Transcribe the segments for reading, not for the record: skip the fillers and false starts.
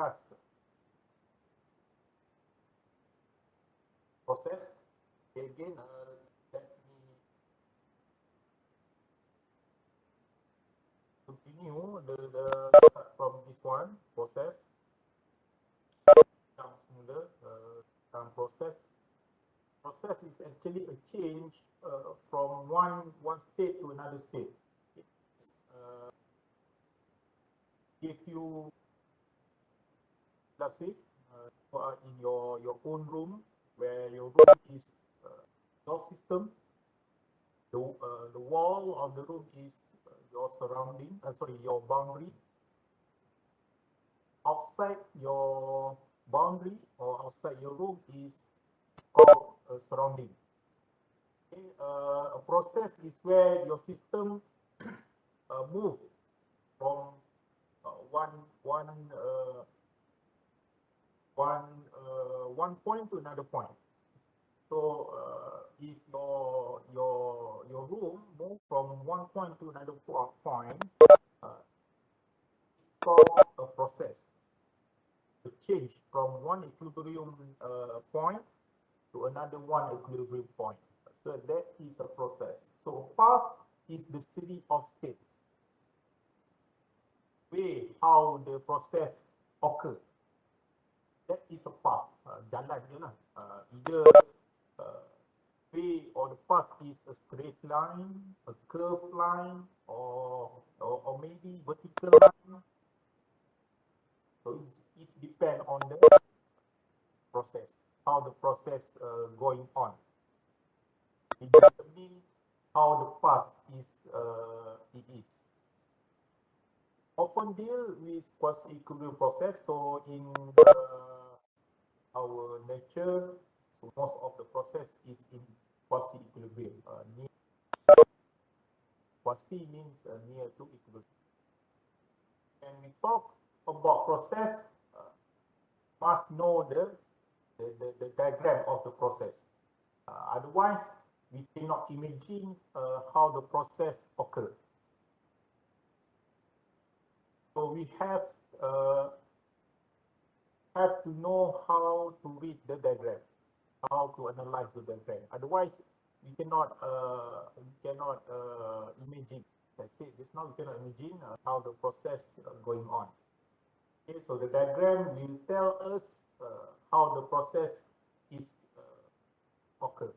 discuss process. Again, let me continue the start from this one process. Smoother, process. Process is actually a change from one state to another state. If you last week you are in your own room, where your room is your system, the wall of the room is your surrounding, your boundary. Outside your boundary or outside your room is called a surrounding. Okay, a process is where your system move from one point to another point. So if your room move from one point to another point, it's called a process. To change from one equilibrium point to another one equilibrium point. So that is a process. So path is the series of states. Way how the process occur. That is a path. Jalan je lah. Either way or the path is a straight line, a curved line, or maybe vertical line. So it's depend on the process, how the process going on. It determines how the path is it is. Often deal with quasi-equilibrium process. So in our nature, so most of the process is in quasi-equilibrium. Quasi means near to equilibrium. When we talk about process, must know the diagram of the process. Otherwise, we cannot imagine how the process occurs. So we have to know how to read the diagram, how to analyze the diagram. Otherwise, we cannot imagine. I said just now, we cannot imagine how the process going on. Okay, so the diagram will tell us how the process is occur.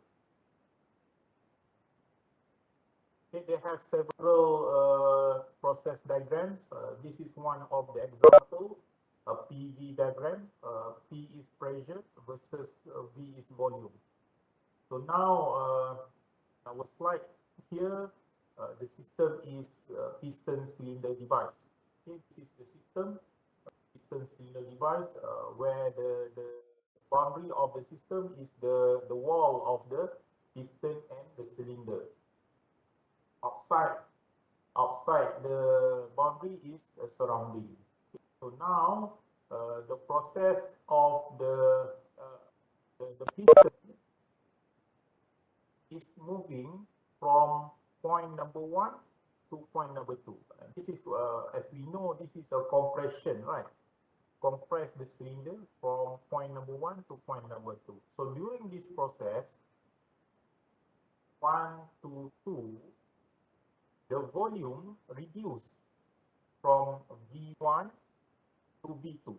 Okay, they have several process diagrams. This is one of the example. A PV diagram. P is pressure versus V is volume. So now our slide here, the system is piston cylinder device. Okay, this is the system, piston cylinder device, where the boundary of the system is the wall of the piston and the cylinder. Outside the boundary is a surrounding. So now the process of the piston is moving from point number 1 to point number 2. This is, as we know, this is a compression, right? Compress the cylinder from point number 1 to point number 2. So during this process, 1 to 2, the volume reduced from V1 to V2.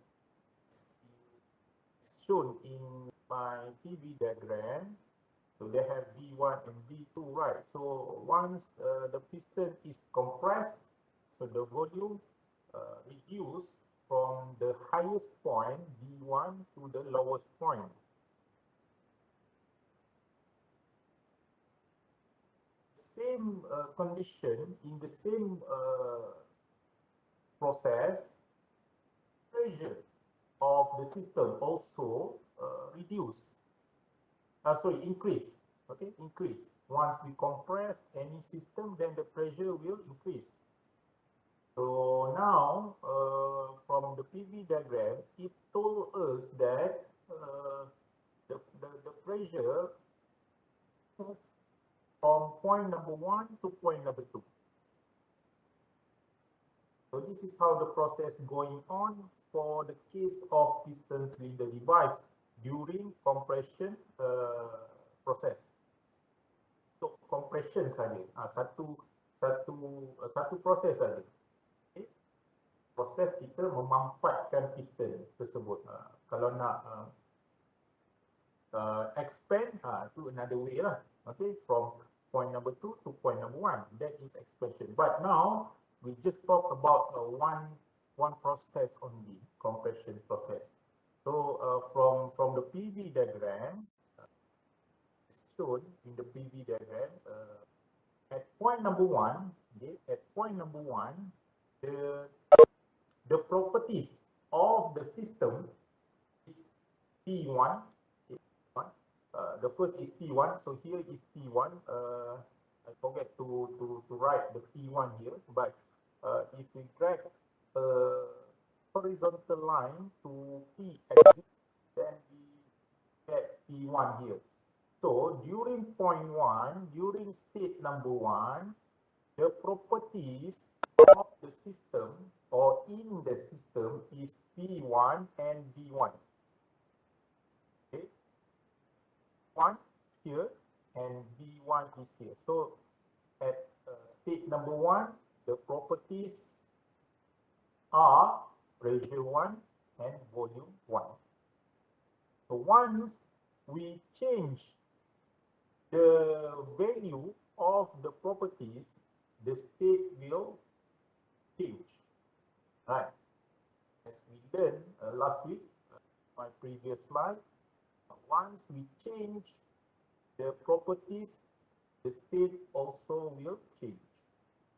It's shown in my PV diagram. So they have V1 and V2, right? So once the piston is compressed, so the volume reduced from the highest point, V1, to the lowest point. Same condition, in the same process, pressure of the system also increase. Okay, increase. Once we compress any system, then the pressure will increase. So now, from the PV diagram, it told us that the pressure moves from point number 1 to point number 2. So this is how the process going on for the case of piston cylinder device during compression process. Untuk compression saja, satu proses saja. Okay. Proses kita memampatkan piston tersebut. Kalau nak expand, itu another way lah. Okay, from point number 2 to point number 1, that is expansion. But now we just talk about one process only, compression process. So from the PV diagram, shown in the PV diagram, at point number 1, okay, the properties of the system is P1. The first is P1, so here is P1. I forget to write the P1 here, but if we drag a horizontal line to P axis, then we get P1 here. So during point 1, during state number 1, the properties of the system or in the system is P1 and V1. Okay, 1 here and V1 is here. So at state number 1, the properties are pressure 1 and volume 1. So once we change the value of the properties, the state will change. Right. As we learned last week, my previous slide, once we change the properties, the state also will change.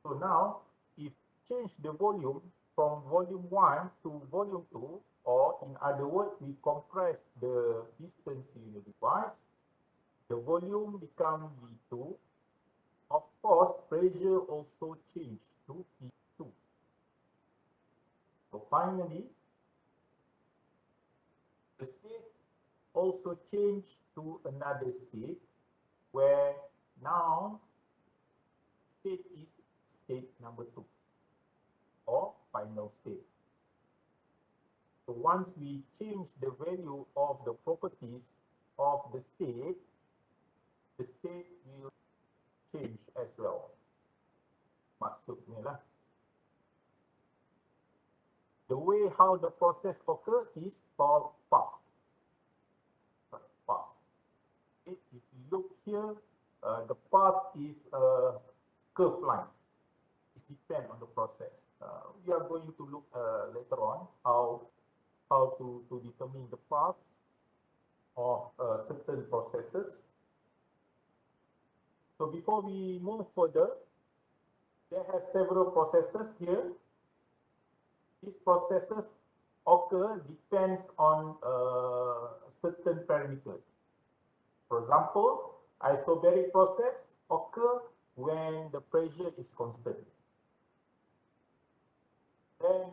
So now, if we change the volume from volume 1 to volume 2, or in other words, we compress the piston cylinder device, the volume becomes V2. Of course, pressure also changed to P2. So finally, the state also changed to another state where now state is state number 2 or final state. So once we change the value of the properties of the state will change as well. Maksudnya lah. The way how the process occurs is called path. Path. Okay. If you look here, the path is a curved line. It depends on the process. We are going to look later on how to determine the path of certain processes. So before we move further, there are several processes here. These processes occur depends on certain parameter. For example, isobaric process occur when the pressure is constant. Then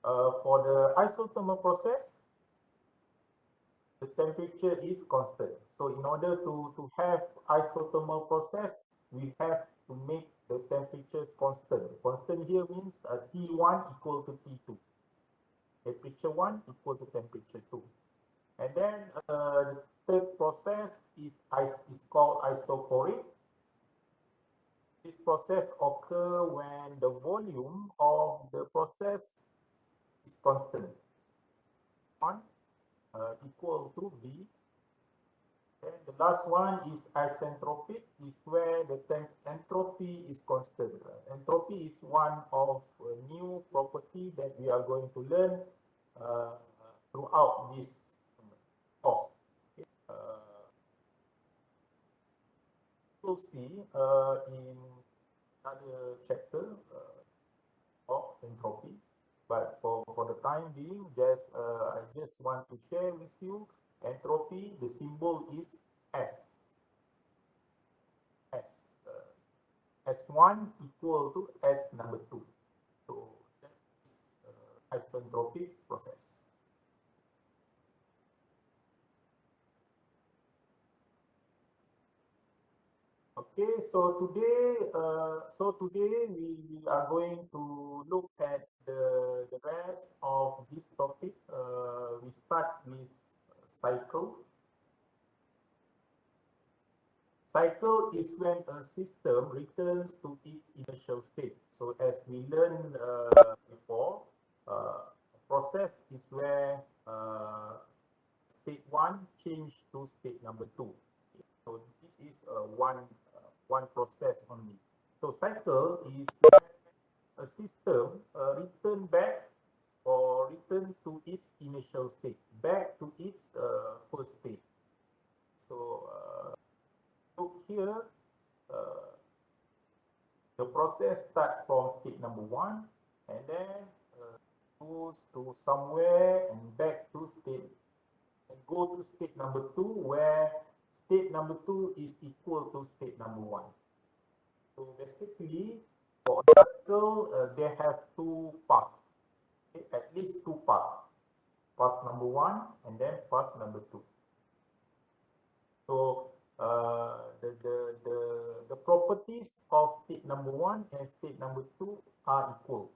for the isothermal process, the temperature is constant. So in order to have isothermal process, we have to make the temperature constant. Constant here means T1 equal to T2. Temperature 1 equal to temperature 2. And then the third process is called isochoric. This process occurs when the volume of the process is constant. 1 equal to V. And the last one is isentropic, is where the entropy is constant. Entropy is one of a new property that we are going to learn throughout this course. Okay. We'll see in another chapter of entropy. But for the time being, I just want to share with you entropy. The symbol is S. S1 equal to S number 2. So that is isentropic process. Okay, so today we are going to look at the rest of this topic, we start with cycle. Cycle is when a system returns to its initial state. So as we learned before, process is where state 1 change to state number 2. So this is one process only. So cycle is when a system return back or return to its initial state, back to its first state. So look here, uh, the process start from state number 1 and then goes to somewhere and back to state and go to state number 2 where state number 2 is equal to state number 1. So basically for a cycle they have two paths, okay? At least two paths, path number 1 and then path number 2. So the properties of state number 1 and state number 2 are equal,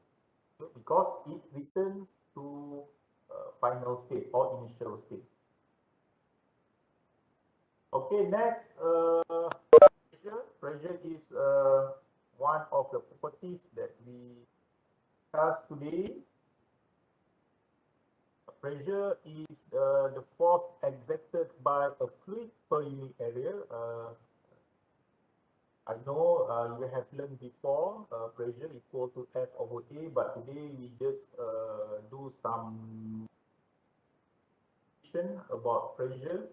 okay? Because it returns to final state or initial state. Okay, next, pressure. Pressure is one of the properties that we discussed today. Pressure is the force exerted by a fluid per unit area. I know you have learned before pressure equal to F over A, but today we just do some about pressure.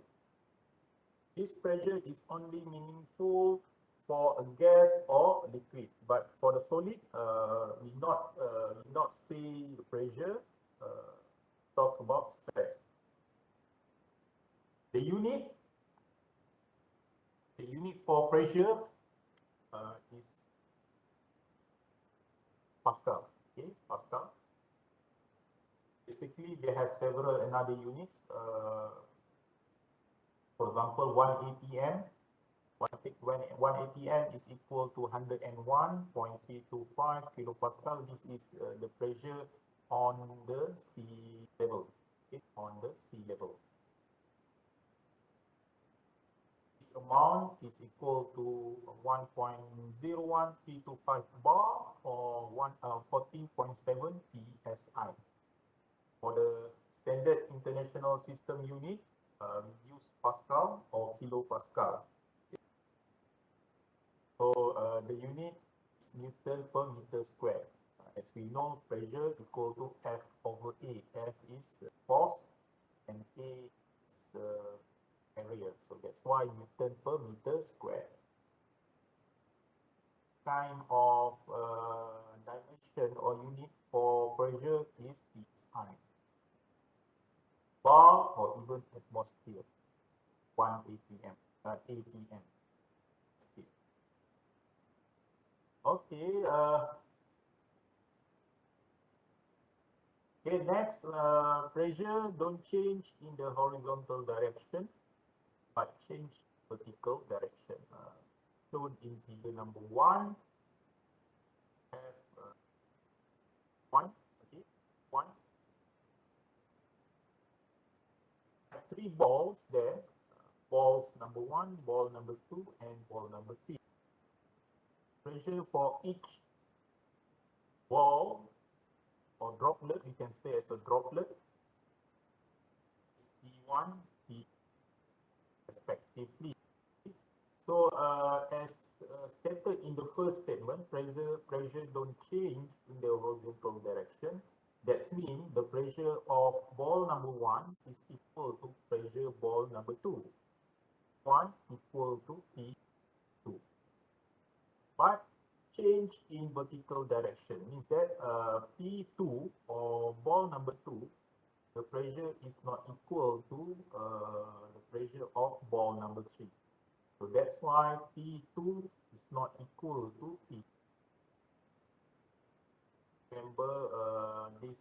This pressure is only meaningful for a gas or a liquid, but for the solid, we not say pressure. Talk about stress. The unit for pressure is Pascal. Okay, Pascal. Basically, they have several another units. For example, 1 atm. 1 atm is equal to 101.325 kilopascal. This is the pressure on the sea level. Okay, on the sea level. This amount is equal to 1.01325 bar or 14.7 psi. For the standard international system unit, use Pascal or kilopascal. So the unit is Newton per meter square. As we know, pressure equal to F over A. F is force and A is area. So that's why Newton per meter square. Kind of dimension or unit for pressure is psi. Bar or even atmosphere. 1 atm. ATM. Okay. Okay. Next, pressure don't change in the horizontal direction, but change vertical direction. Shown in figure number 1. Have 1. Okay. 1. Have 3 balls there. Balls number 1, ball number 2, and ball number 3. Pressure for each ball or droplet, we can say as a droplet, is P1, P respectively. So as stated in the first statement, pressure don't change in the horizontal direction. That means the pressure of ball number 1 is equal to pressure ball number 2. 1 equal to P2. But change in vertical direction means that P2 or ball number 2, the pressure is not equal to the pressure of ball number 3. So that's why P2 is not equal to P. Remember this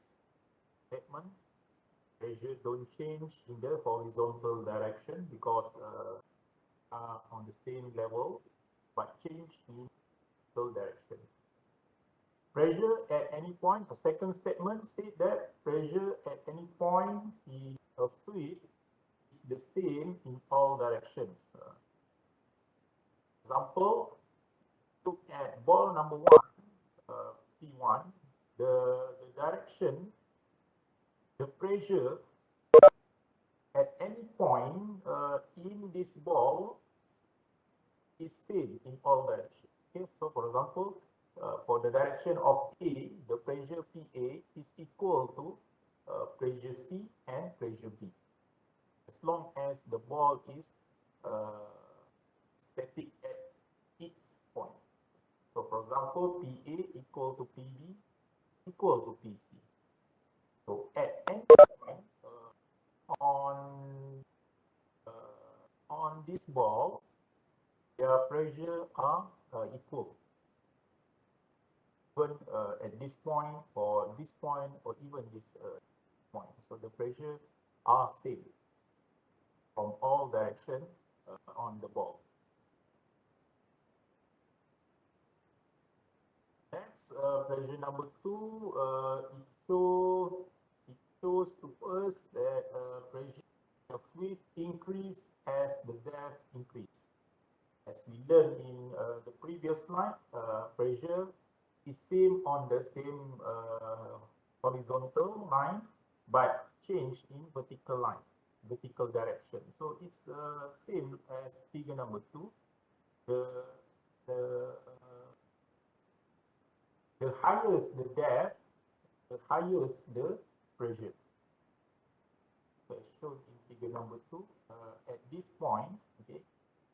statement, pressure don't change in the horizontal direction because are on the same level, but change in vertical direction. pressure at any point, the second statement state that pressure at any point in a fluid is the same in all directions. Example, look at ball number 1, P1, the direction, the pressure at any point in this ball is same in all directions. Okay, so for example, for the direction of A, the pressure PA is equal to pressure C and pressure B, as long as the ball is static at its point. So for example, PA equal to PB equal to PC. So at any point on this ball, their pressure are equal. Even at this point or even this point. So the pressure are same from all direction on the ball. Next, pressure number 2, it shows to us that pressure in the fluid increase as the depth increase. As we learned in the previous slide, pressure is same on the same horizontal line, but change in vertical line, vertical direction. So it's same as figure number 2. The highest the depth, the highest the pressure. As shown in figure number 2, at this point, okay,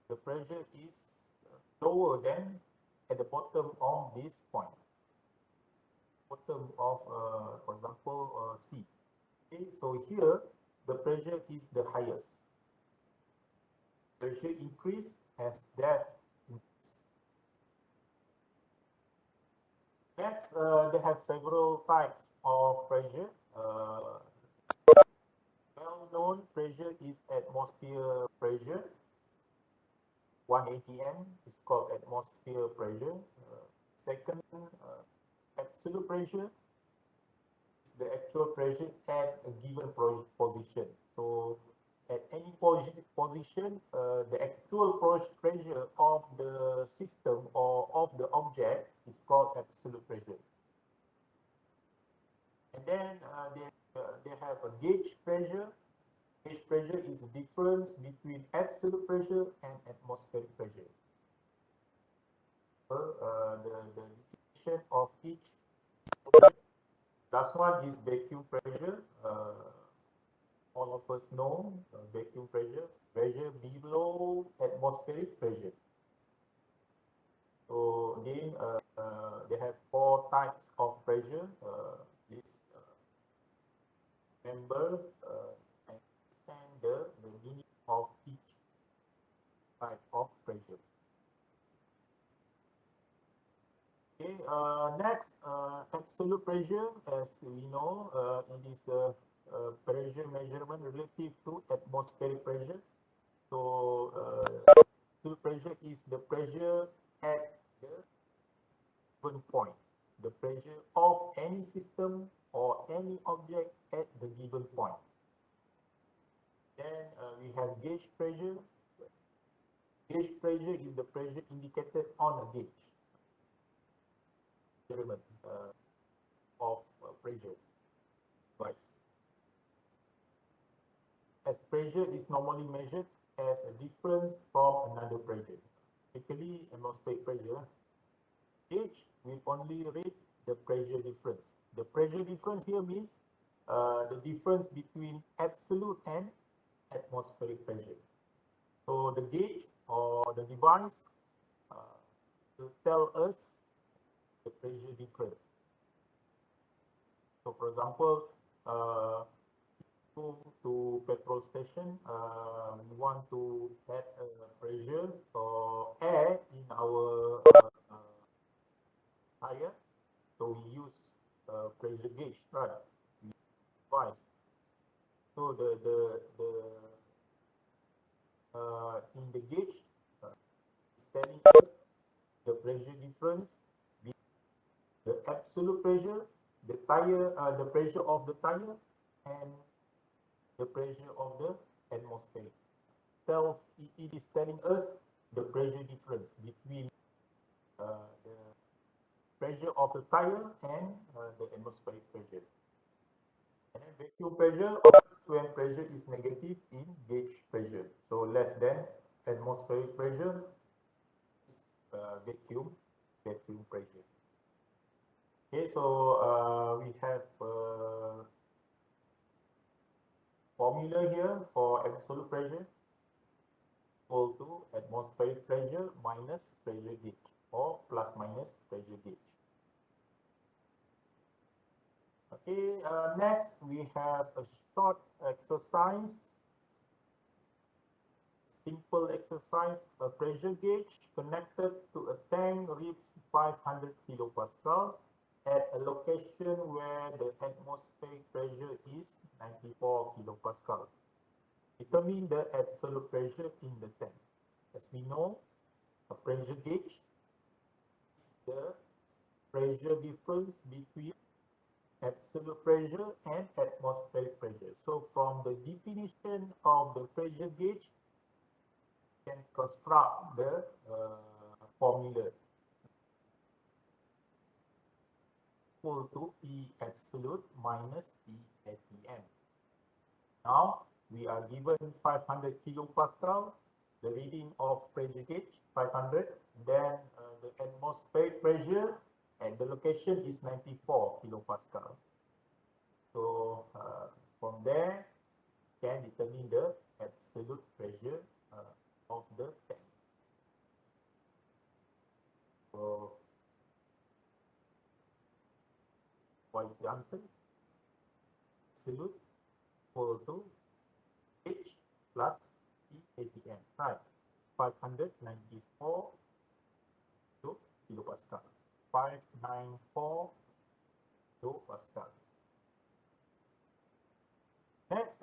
the pressure is lower than at the bottom of this point. Bottom of, for example, C. Okay, so here the pressure is the highest. Pressure increase as depth increase. Next, they have several types of pressure. Well-known pressure is atmosphere pressure. 1 atm is called atmosphere pressure. Second, absolute pressure is the actual pressure at a given position. So at any position, the actual pressure of the system or of the object is called absolute pressure. And then they have a gauge pressure. Gauge pressure is the difference between absolute pressure and atmospheric pressure. The definition of each pressure. Last one is vacuum pressure. All of us know vacuum pressure, pressure below atmospheric pressure. So again, they have 4 types of pressure. Please remember and understand the meaning of each type of pressure. Okay, next, absolute pressure. As we know, it is pressure measurement relative to atmospheric pressure. So, absolute pressure is the pressure at the given point, the pressure of any system or any object at the given point. Then we have gauge pressure. Gauge pressure is the pressure indicated on a gauge. Measurement of pressure device. As pressure is normally measured as a difference from another pressure, particularly atmospheric pressure. Gauge will only rate the pressure difference. The pressure difference here means the difference between absolute and atmospheric pressure. So the gauge or the device will tell us the pressure difference. So for example, go to petrol station, we want to add pressure or air in our tire, so we use pressure gauge, right? Device. So in the gauge, it's telling us the pressure difference the absolute pressure, the tire, the pressure of the tire, and the pressure of the atmosphere. It is telling us the pressure difference between the pressure of the tire and the atmospheric pressure. And then vacuum pressure occurs when pressure is negative in gauge pressure. So less than atmospheric pressure is vacuum pressure. Okay, so we have formula here for absolute pressure equal to atmospheric pressure minus pressure gauge or plus minus pressure gauge. Okay, next we have a short exercise, simple exercise. A pressure gauge connected to a tank reads 500 kilopascal at a location where the atmospheric pressure is 94 kilopascal. Determine the absolute pressure in the tank. As we know, a pressure gauge is the pressure difference between absolute pressure and atmospheric pressure. So from the definition of the pressure gauge, you can construct the formula equal to P absolute minus P atm. Now we are given 500 kilopascal, the reading of pressure gauge 500, then the atmospheric pressure at the location is 94 kilopascal. So from there, can determine the absolute pressure of the tank. So what is the answer? Absolute equal to H plus EATM, right? 594 kilopascal. 594 kilopascal. Next,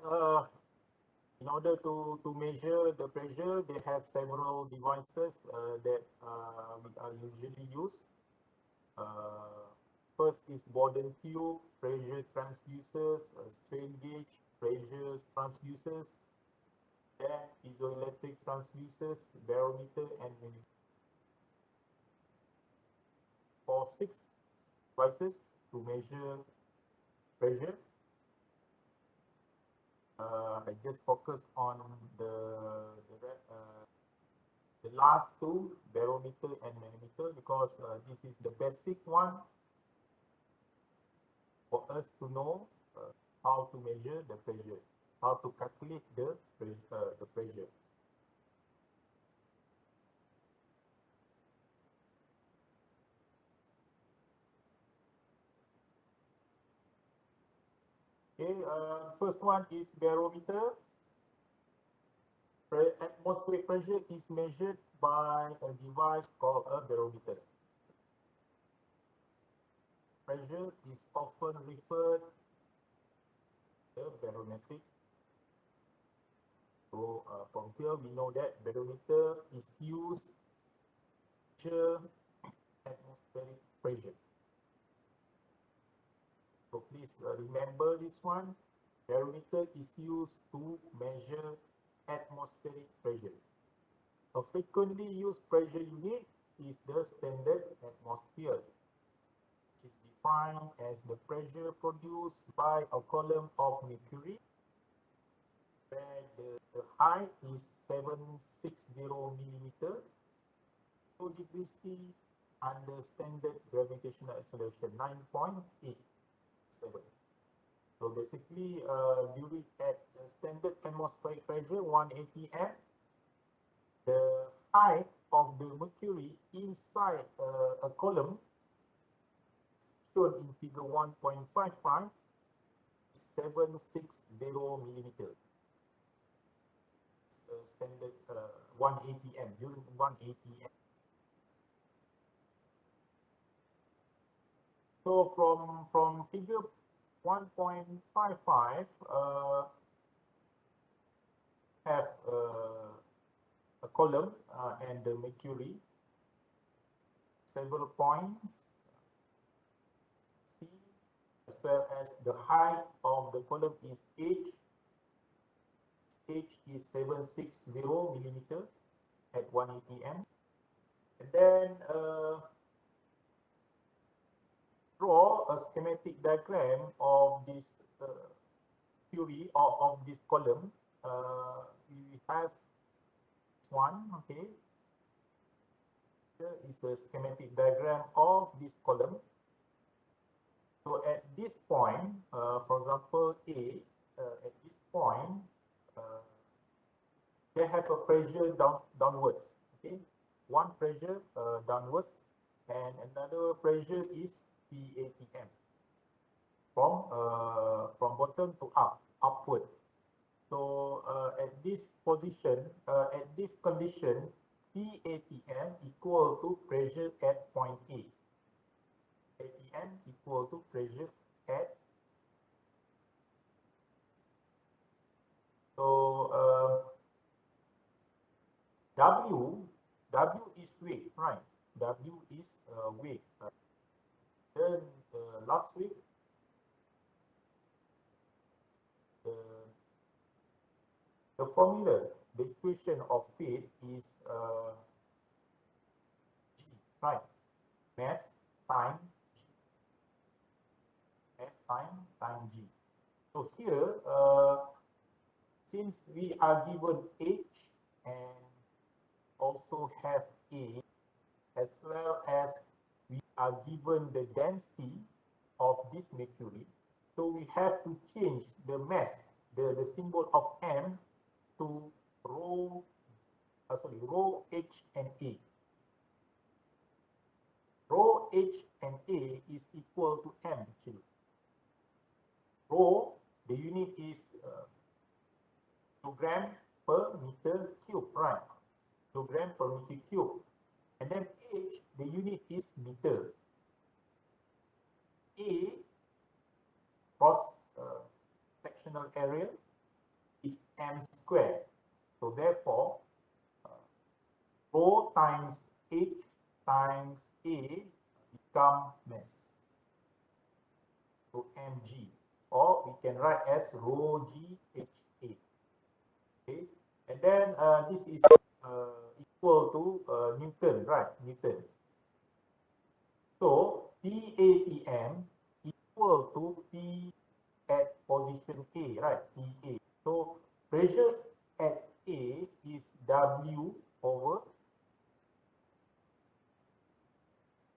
in order to measure the pressure, they have several devices that we are usually used. First is Borden tube, pressure transducers, strain gauge, pressure transducers, then piezoelectric transducers, barometer, and millimeter. For 6 devices to measure pressure, I just focus on the last two, barometer and manometer, because this is the basic one for us to know how to measure the pressure, how to calculate the pressure. Okay, first one is barometer. Atmospheric pressure is measured by a device called a barometer. Pressure is often referred to barometric. So from here we know that barometer is used to measure atmospheric pressure. So please remember this one. Barometer is used to measure atmospheric pressure. A frequently used pressure unit is the standard atmosphere, which is defined as the pressure produced by a column of mercury, where the height is 760 millimeter, 2 degrees C, under standard gravitational acceleration 9.87. So basically, during at standard atmospheric pressure 180 m, the height of the mercury inside a column shown in figure 1.55 is 760 millimeter. It's standard 180 m during 180 m. So from figure 1.55, have a column and the mercury, several points as well as the height of the column is h. H is 760 millimeter at 180 m. And then draw a schematic diagram of this theory of this column. We have one, okay. Here is a schematic diagram of this column. So at this point, for example, A, at this point, they have a pressure downwards. Okay, one pressure downwards, and another pressure is PATM from bottom to upward. So at this position, at this condition, PATM equal to pressure at point A. ATM equal to pressure at. So W is weight, right? W is weight. Then last week, the formula, the equation of weight is G, right? Mass time G. Mass time G. So here, since we are given H and also have A, as well as we are given the density of this mercury, so we have to change the mass, the symbol of M to rho H and A. Rho H and A is equal to M actually. Rho, the unit is kilogram per meter cube, right? Kilogram per meter cube. And then H, the unit is meter. A, cross sectional area, is m squared. So therefore, rho times H times A become mass. So mg, or we can write as rho g h a. Okay, and then this is equal to Newton, right? Newton. So PATM equal to P at position A, right? PA. So pressure at A is W over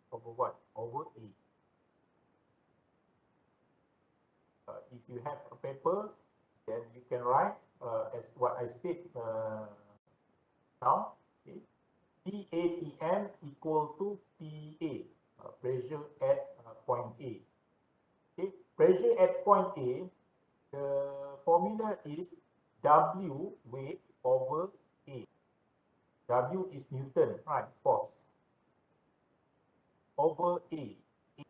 what? Over A. If you have a paper, then you can write as what I said now. Okay. PATM equal to PA, pressure at point A. Okay. Pressure at point A, the formula is W weight over A. W is Newton, right? Force. Over A.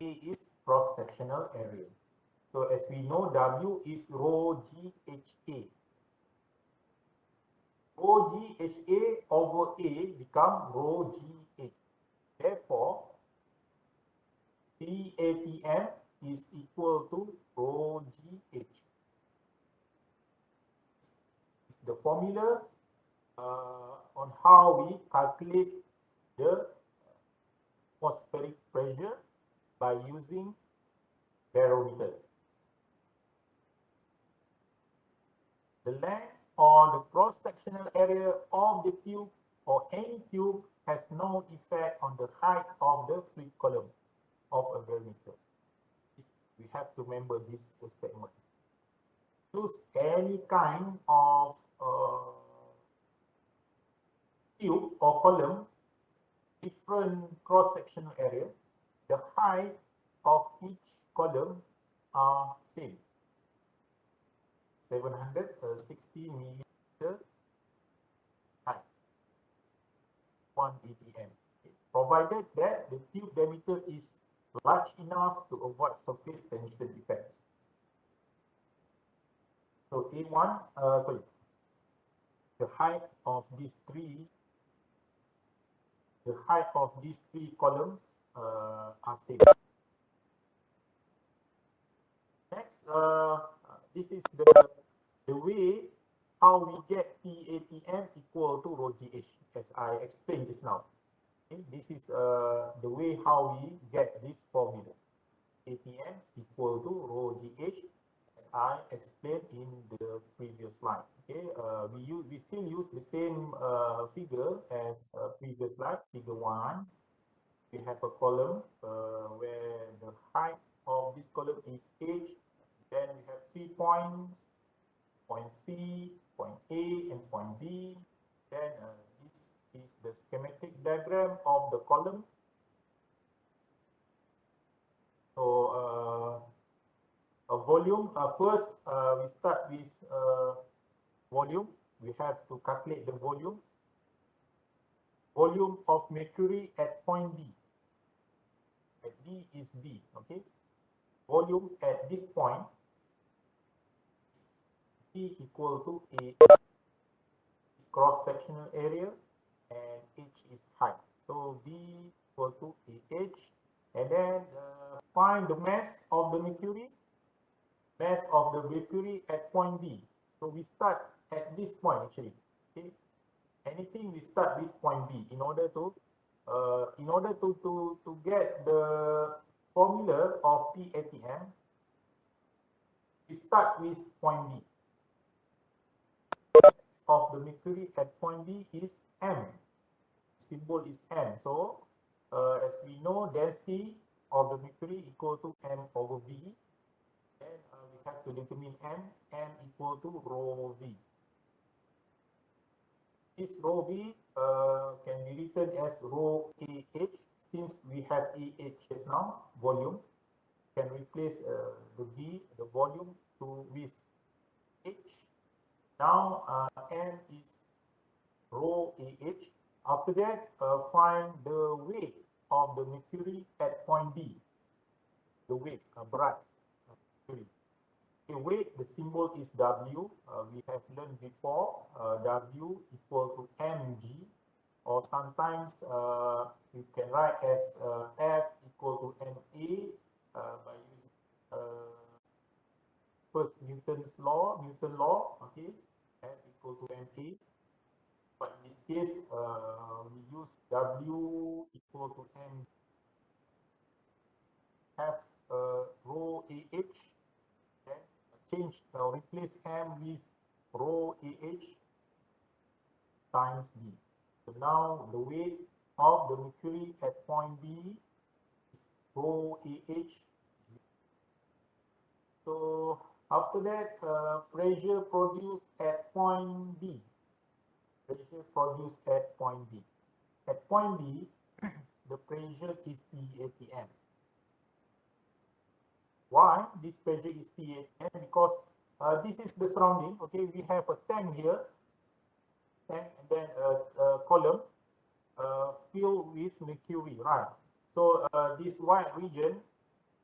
A is cross-sectional area. So as we know, W is rho GHA. Rho GHA over A become rho GH. Therefore, PATM is equal to rho GH. It's the formula on how we calculate the atmospheric pressure by using barometer. The length or the cross-sectional area of the tube or any tube has no effect on the height of the fluid column of a barometer. We have to remember this statement. Use any kind of tube or column, different cross-sectional area, the height of each column are same. 760 millimeter height, 180 m. Provided that the tube diameter is large enough to avoid surface tension effects. So A1, the height of these three columns are same. Next, this is the way how we get PATM equal to rho GH, as I explained just now. Okay, this is the way how we get this formula. ATM equal to rho GH, as I explained in the previous slide. Okay, we still use the same figure as previous slide, figure 1. We have a column where the height of this column is h. Then we have 3 points, point C, point A, and point B. Then this is the schematic diagram of the column. So a volume, first we start with volume. We have to calculate the volume. Volume of mercury at point B. At D is B, okay? Volume at this point is B equal to A is cross-sectional area and H is height. So B equal to AH, and then find the mass of the mercury at point B. So we start at this point actually. Okay, anything we start with point B in order to get the formula of PATM. We start with point B. Mass of the mercury at point B is M. Symbol is M. So as we know, density of the mercury equal to M over V. Then we have to determine M equal to rho V. This rho V can be written as rho AH, since we have AH just now, volume. Can replace the V, the volume, with H. Now M is rho AH. After that, find the weight of the mercury at point B. The weight, bright mercury. The weight, the symbol is W. We have learned before, W equal to mg, or sometimes you can write as F equal to ma by using first Newton law, okay, S equal to ma. But in this case, we use W equal to m. Have rho AH, then change, replace M with rho AH times B. So now the weight of the mercury at point B is rho AH. So after that, pressure produced at point B. Pressure produced at point B. At point B, the pressure is PATM. Why this pressure is PATM? Because this is the surrounding. Okay, we have a tank here, tank, and then a column filled with mercury, right? So this white region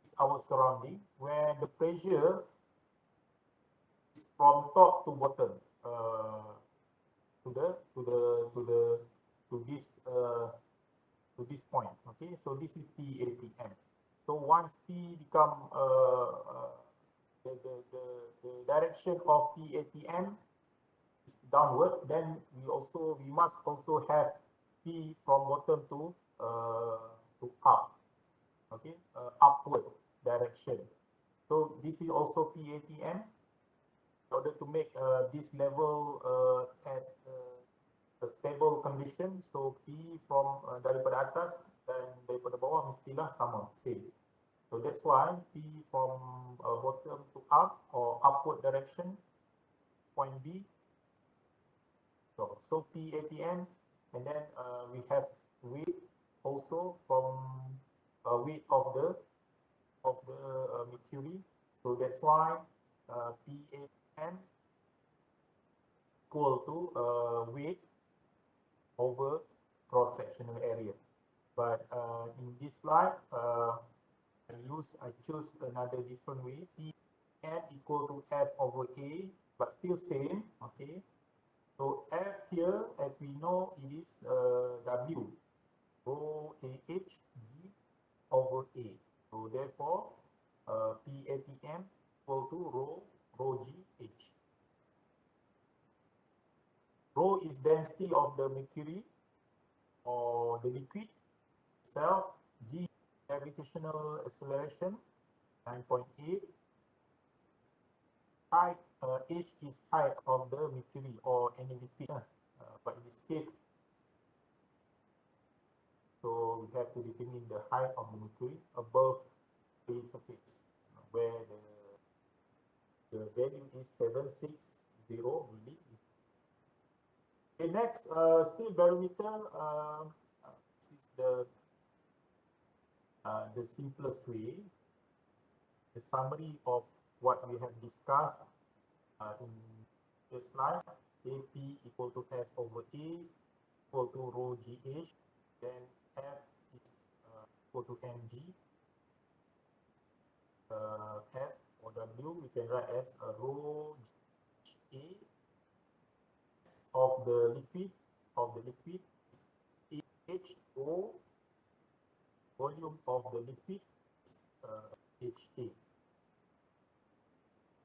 is our surrounding, where the pressure is from top to bottom, to this point. Okay, so this is PATM. So once P become the direction of PATM is downward, then we must also have P from bottom to up. Okay, upward direction. So this is also PATM. In order to make this level at a stable condition, so P from daripada atas dan daripada bawah mestilah sama, same. So that's why P from bottom to up, or upward direction, point B. So PATM, and then we have weight also from weight of the mercury. So that's why PATM equal to weight over cross-sectional area. But in this slide, I choose another different way. P equal to F over A, but still same. Okay. So F here, as we know, it is W, rho AH G over A. So therefore, PATM equal to rho G H. Rho is density of the mercury or the liquid itself. G gravitational acceleration 9.8. Height H is height of the mercury or any liquid. But in this case, so we have to determine the height of the mercury above the surface, where the value is 760 milli. Okay, next, still barometer. This is the simplest way. The summary of what we have discussed in the slide. AP equal to F over A equal to rho GH. Then F is equal to mg. F or W we can write as rho GA of the liquid is H O, volume of the liquid is HA.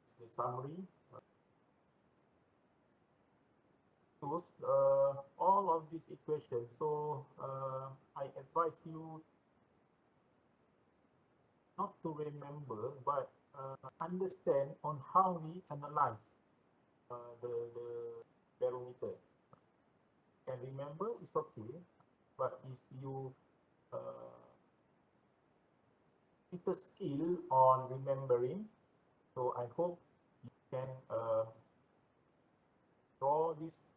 It's the summary. Use all of these equations. So I advise you not to remember, but understand on how we analyze the barometer. And remember, it's okay, but if you little skill on remembering, so I hope you can draw this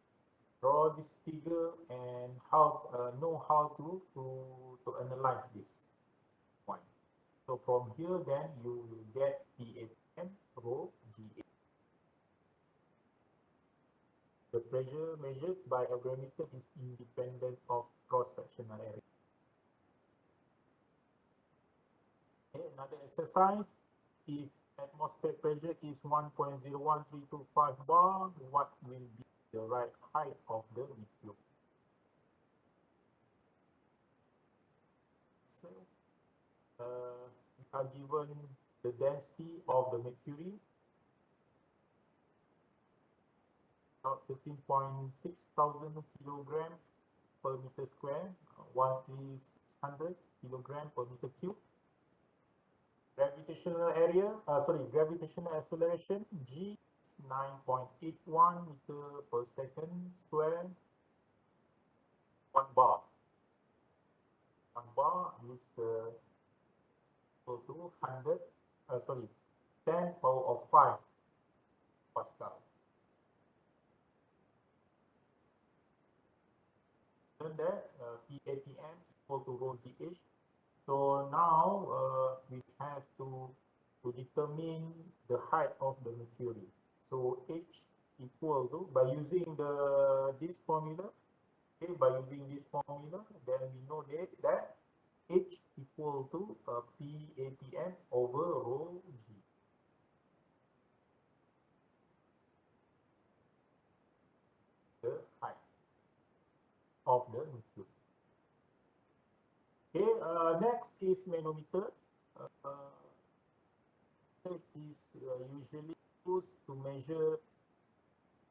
figure and how know how to analyze this one. So from here, then you will get PATM rho GA. The pressure measured by a barometer is independent of cross-sectional area. Okay, another exercise. If atmospheric pressure is 1.01325 bar, what will be the right height of the mercury? So, we are given the density of the mercury, about 13.6 thousand kilogram per meter square, 13600 kilogram per meter cube. Gravitational area, gravitational acceleration, G is 9.81 meter per second square. 1 bar. 1 bar is equal to 10 power of 5 Pascal. Then that PATM equal to rho GH. So now we have to determine the height of the mercury. So H equal to, by using this formula, okay, then we know that H equal to PATM over rho G. The height of the mercury. Okay, next is manometer. It is usually used to measure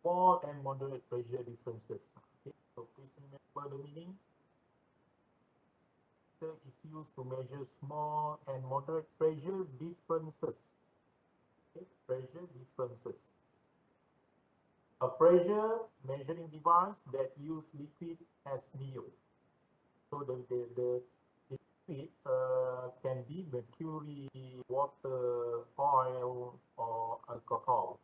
small and moderate pressure differences. Okay, so please remember the meaning. Is used to measure small and moderate pressure differences. Okay, pressure differences. A pressure measuring device that use liquid as medium. So the liquid can be mercury, water, oil, or alcohol,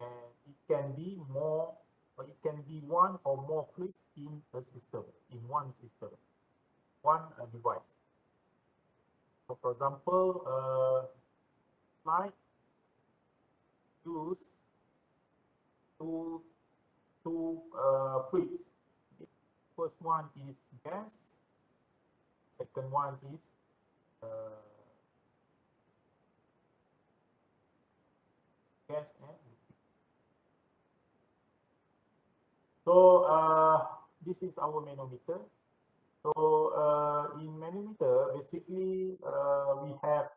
and it can be more, or it can be one or more fluids in a system, one device. So, for example, light use two fluids. First one is gas. Second one is gas and liquid. So this is our manometer. So in manometer, basically we have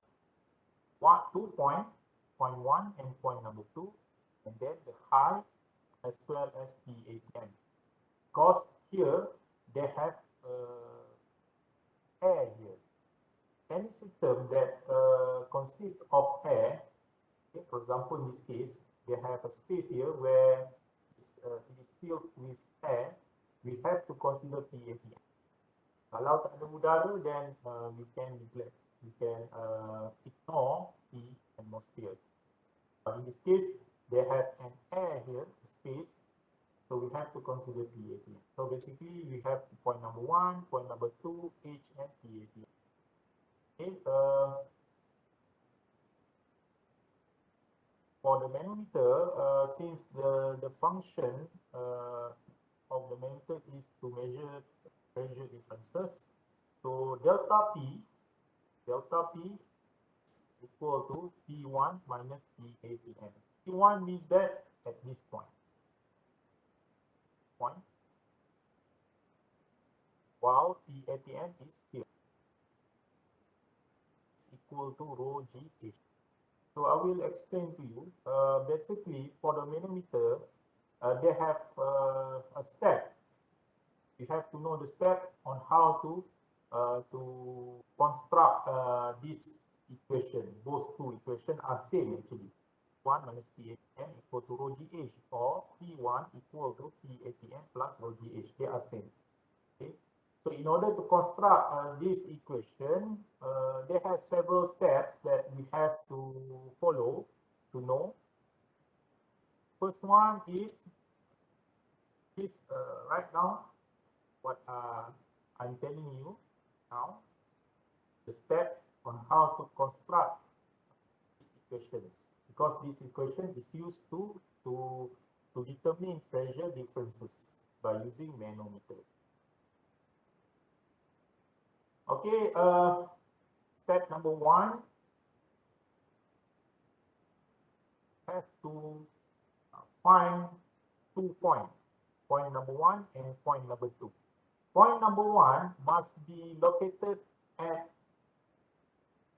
2 points. point 1 and point number 2, and then the high as well as PATM. Because here they have air here. Any system that consists of air, okay, for example, in this case, they have a space here where it is filled with air, we have to consider PATM. Kalau tak ada udara, then we can ignore P atmosphere. But in this case, they have an air here, space, so we have to consider PATM. So basically, we have point number 1, point number 2, H and PATM. Okay, for the manometer, since the function of the manometer is to measure pressure differences, so delta P is equal to P1 minus PATM. P1 means that at this point, while PATM is here, it's equal to rho GH. So I will explain to you. Basically, for the manometer, they have a step. You have to know the step on how to construct this equation. Both two equations are same actually. 1 minus PATM equal to rho GH, or P1 equal to PATM plus rho GH. They are same. Okay. So in order to construct this equation, they have several steps that we have to follow to know. First one is this right now, what I'm telling you now, the steps on how to construct these equations, because this equation is used to determine pressure differences by using manometer. Okay, step number 1, have to find 2 points. Point number 1 and point number 2. Point number 1 must be located at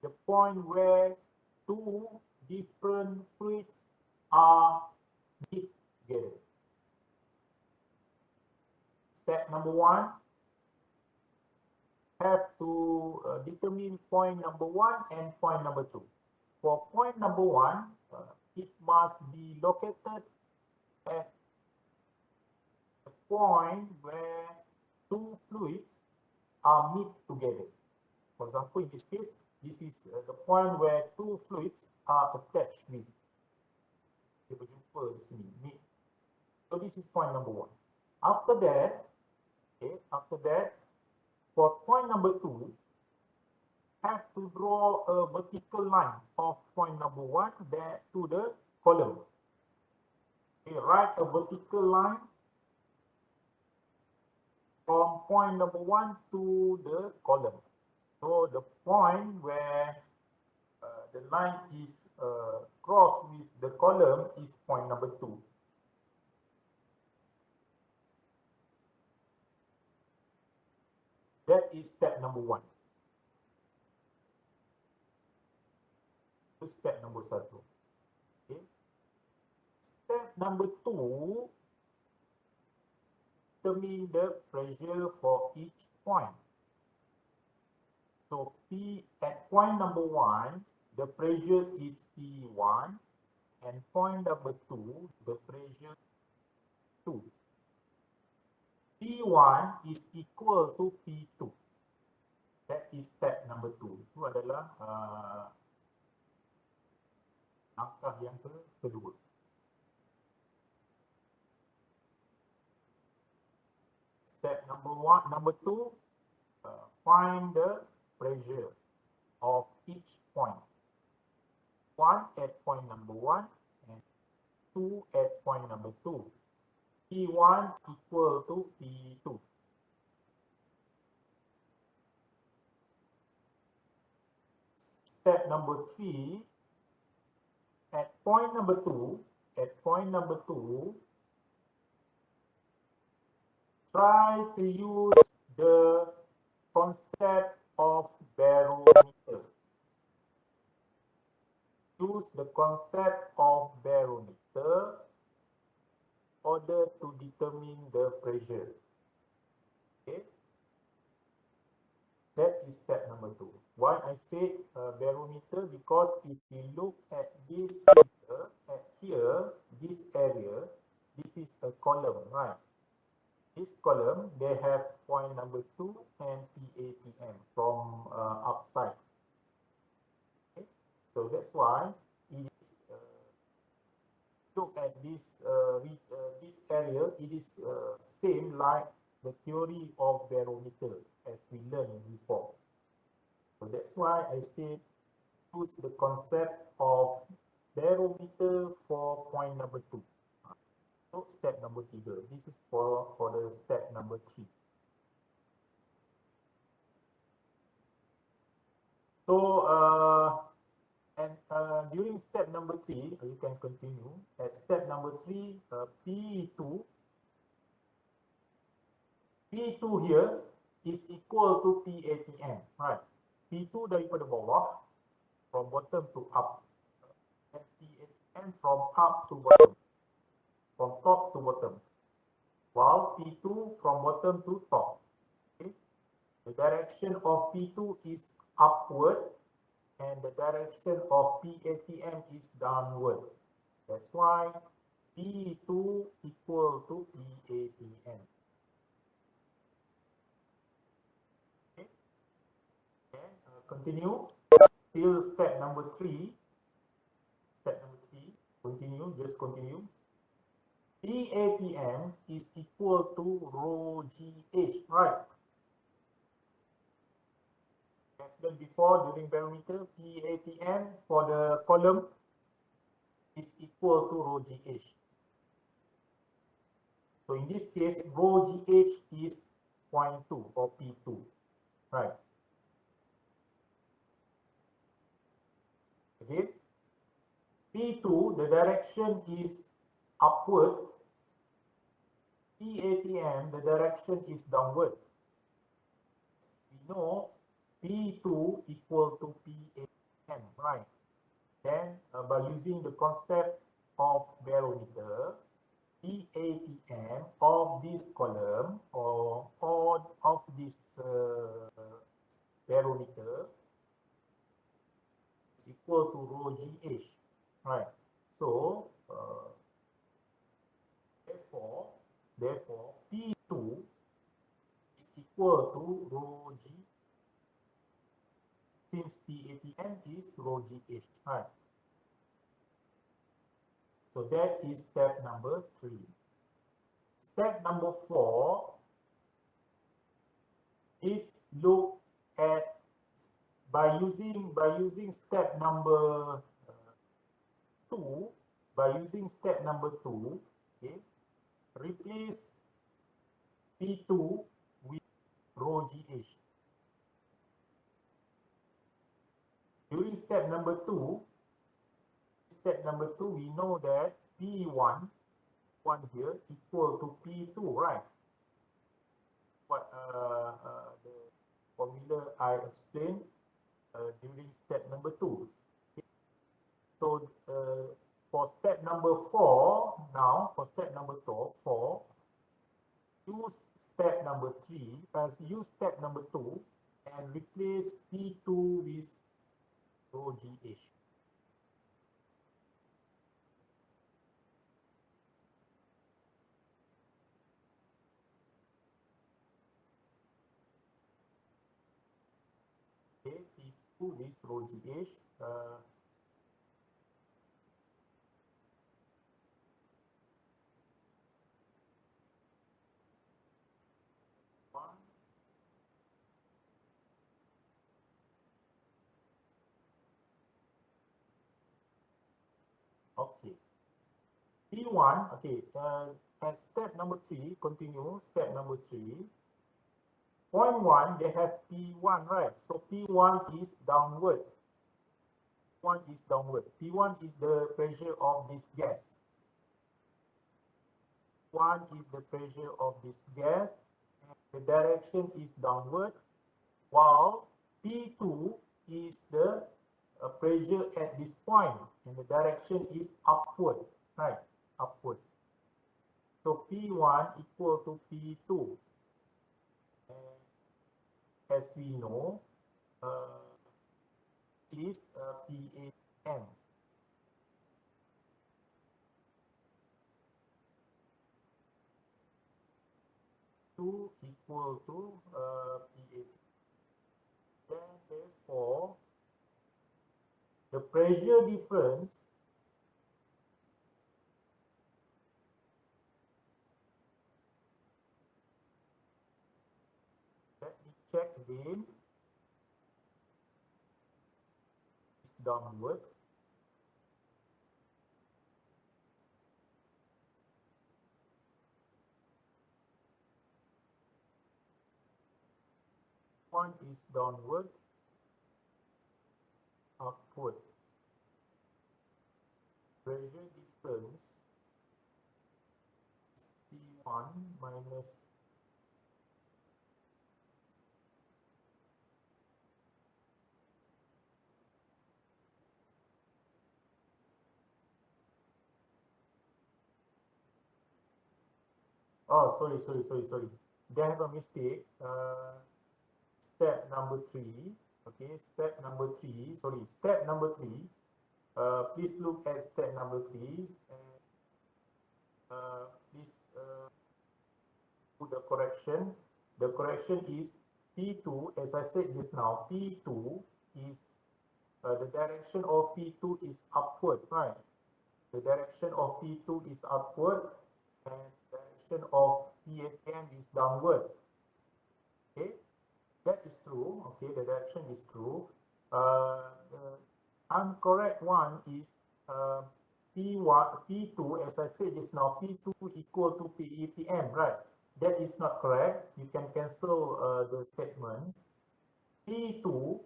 the point where 2 different fluids are mixed together. Step number 1, have to determine point number 1 and point number 2. For point number 1, it must be located at the point where 2 fluids are mixed together. For example, in this case, this is the point where 2 fluids are attached with. Dia berjumpa di sini, mix. So this is point number 1. After that, for point number 2, have to draw a vertical line of point number 1 there to the column. Okay, write a vertical line from point number 1 to the column. So the point where the line is crossed with the column is point number 2. That is step number 1. Step number 1. Okay. Step number 2, determine the pressure for each point. So P at point number 1, the pressure is P1, and point number 2, the pressure 2. P1 is equal to P2. That is step number 2. Itu adalah langkah yang kedua. Step number 2, find the pressure of each point. 1 at point number 1 and 2 at point number 2. P1 equal to P2. Step number 3, at point number 2, try to use the concept of barometer. use the concept of barometer in order to determine the pressure. Okay, that is step number 2. Why I said barometer? Because if we look at this figure, at here, this area, this is a column, right? This column, they have point number 2 and PATM from outside. Okay? So that's why it is look at this area. It is same like the theory of barometer as we learned before. So that's why I said use the concept of barometer for point number 2. So step number 3. This is for the step number 3. So during step number 3, you can continue. At step number 3, P2 here is equal to PATM, right? P2 daripada bawah, from bottom to up, and PATM from up to bottom, from top to bottom, while P2 from bottom to top. Okay? The direction of P2 is upward, and the direction of PATM is downward. That's why P2 equal to PATM. Okay, and continue. Still step number 3. Step number 3. Continue. Just continue. PATM is equal to rho GH, right? As done before during barometer, PATM for the column is equal to rho GH. So in this case, rho GH is 0.2 or P2, right? Again, P2, the direction is upward. PATM, the direction is downward. We know P2 equal to PATM, right? Then by using the concept of barometer, PATM of this column or of this barometer is equal to rho GH, right? So therefore P2 is equal to rho G, since PATM is rho GH, right? So that is step number 3. Step number 4 is look at by using step number 2. By using step number 2, okay, replace P2 with rho GH. During step number 2, we know that P1 here equal to P2, right? What the formula I explained during step number 2. Okay. So for step number 4, now for step number 4, use step number 3, use step number 2 and replace P2 with rho GH. Okay, P2 with rho GH. Okay. P1, okay, at step number 3, continue, step number 3. Point 1, they have P1, right? So P1 is downward. P1 is downward. P1 is the pressure of this gas. P1 is the pressure of this gas. And the direction is downward. While P2 is the pressure at this point, and the direction is upward, right? Upward. So P1 equal to P2. And as we know, is PAM. 2 equal to PAT. Then therefore, the pressure difference let me check again is downward. One is downward, upward. Pressure difference is P1 minus sorry. They have a mistake. Step number 3. Okay, step number 3. Sorry, step number 3. Please look at step number 3 and please do the correction. The correction is P2, as I said just now, P2 is the direction of P2 is upward, right? The direction of P2 is upward and direction of PATM is downward. Okay, that is true. Okay, the direction is true. The incorrect one is P1, P2, as I said just now, P2 equal to PATM, right? That is not correct. You can cancel the statement. P2,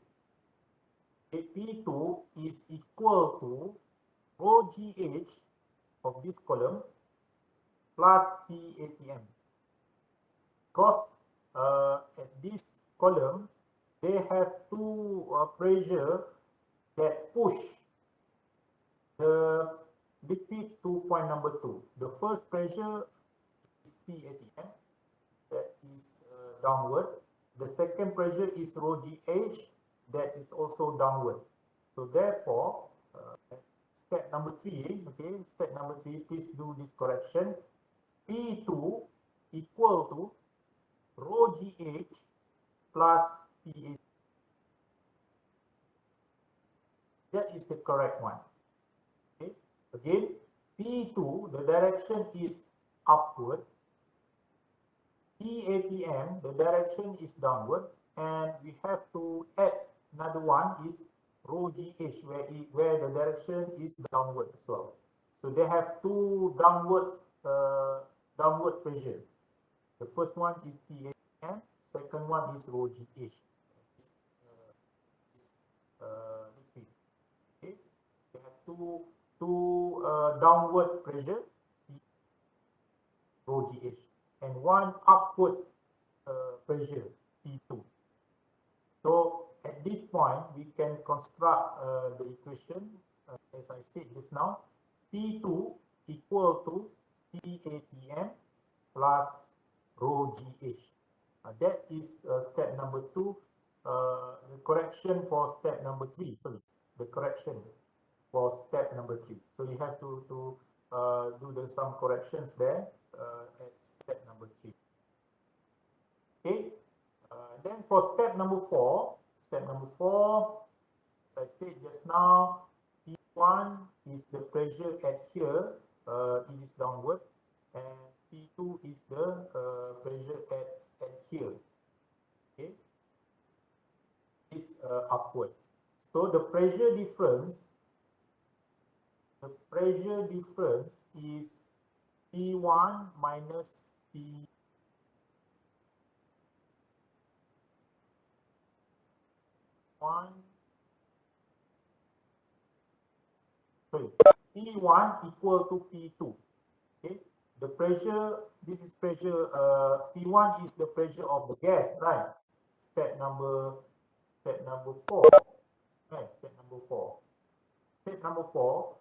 P2 is equal to rho GH of this column plus PATM. Because at this column, they have two pressure that push the liquid to point number 2. The first pressure is PATM, that is downward. The second pressure is rho GH, that is also downward. So therefore, step number 3, okay, step number 3, please do this correction. P2 equal to rho GH plus PAT. That is the correct one. Okay. Again, P2, the direction is upward. PATM, the direction is downward. And we have to add another one is rho GH, where the direction is downward as well. So they have two downward pressure. The first one is PATM, second one is rho GH. Liquid. Okay, they have two downward pressure, rho GH, and one upward pressure, P2. So at this point, we can construct the equation as I said just now. P2 equal to PATM plus rho GH. That is step number 2. The correction for step number 3. Sorry, the correction for step number 3. So you have to do some corrections there at step number 3. Okay. Then for step number 4, as I said just now, P1 is the pressure at here, it is downward, and P2 is the pressure at here. Okay, is upward. So the pressure difference is P1 minus P1. Sorry, P1 equal to P2. Okay, the pressure, this is pressure, P1 is the pressure of the gas, right? Step number 4. Right, step number 4. Step number 4,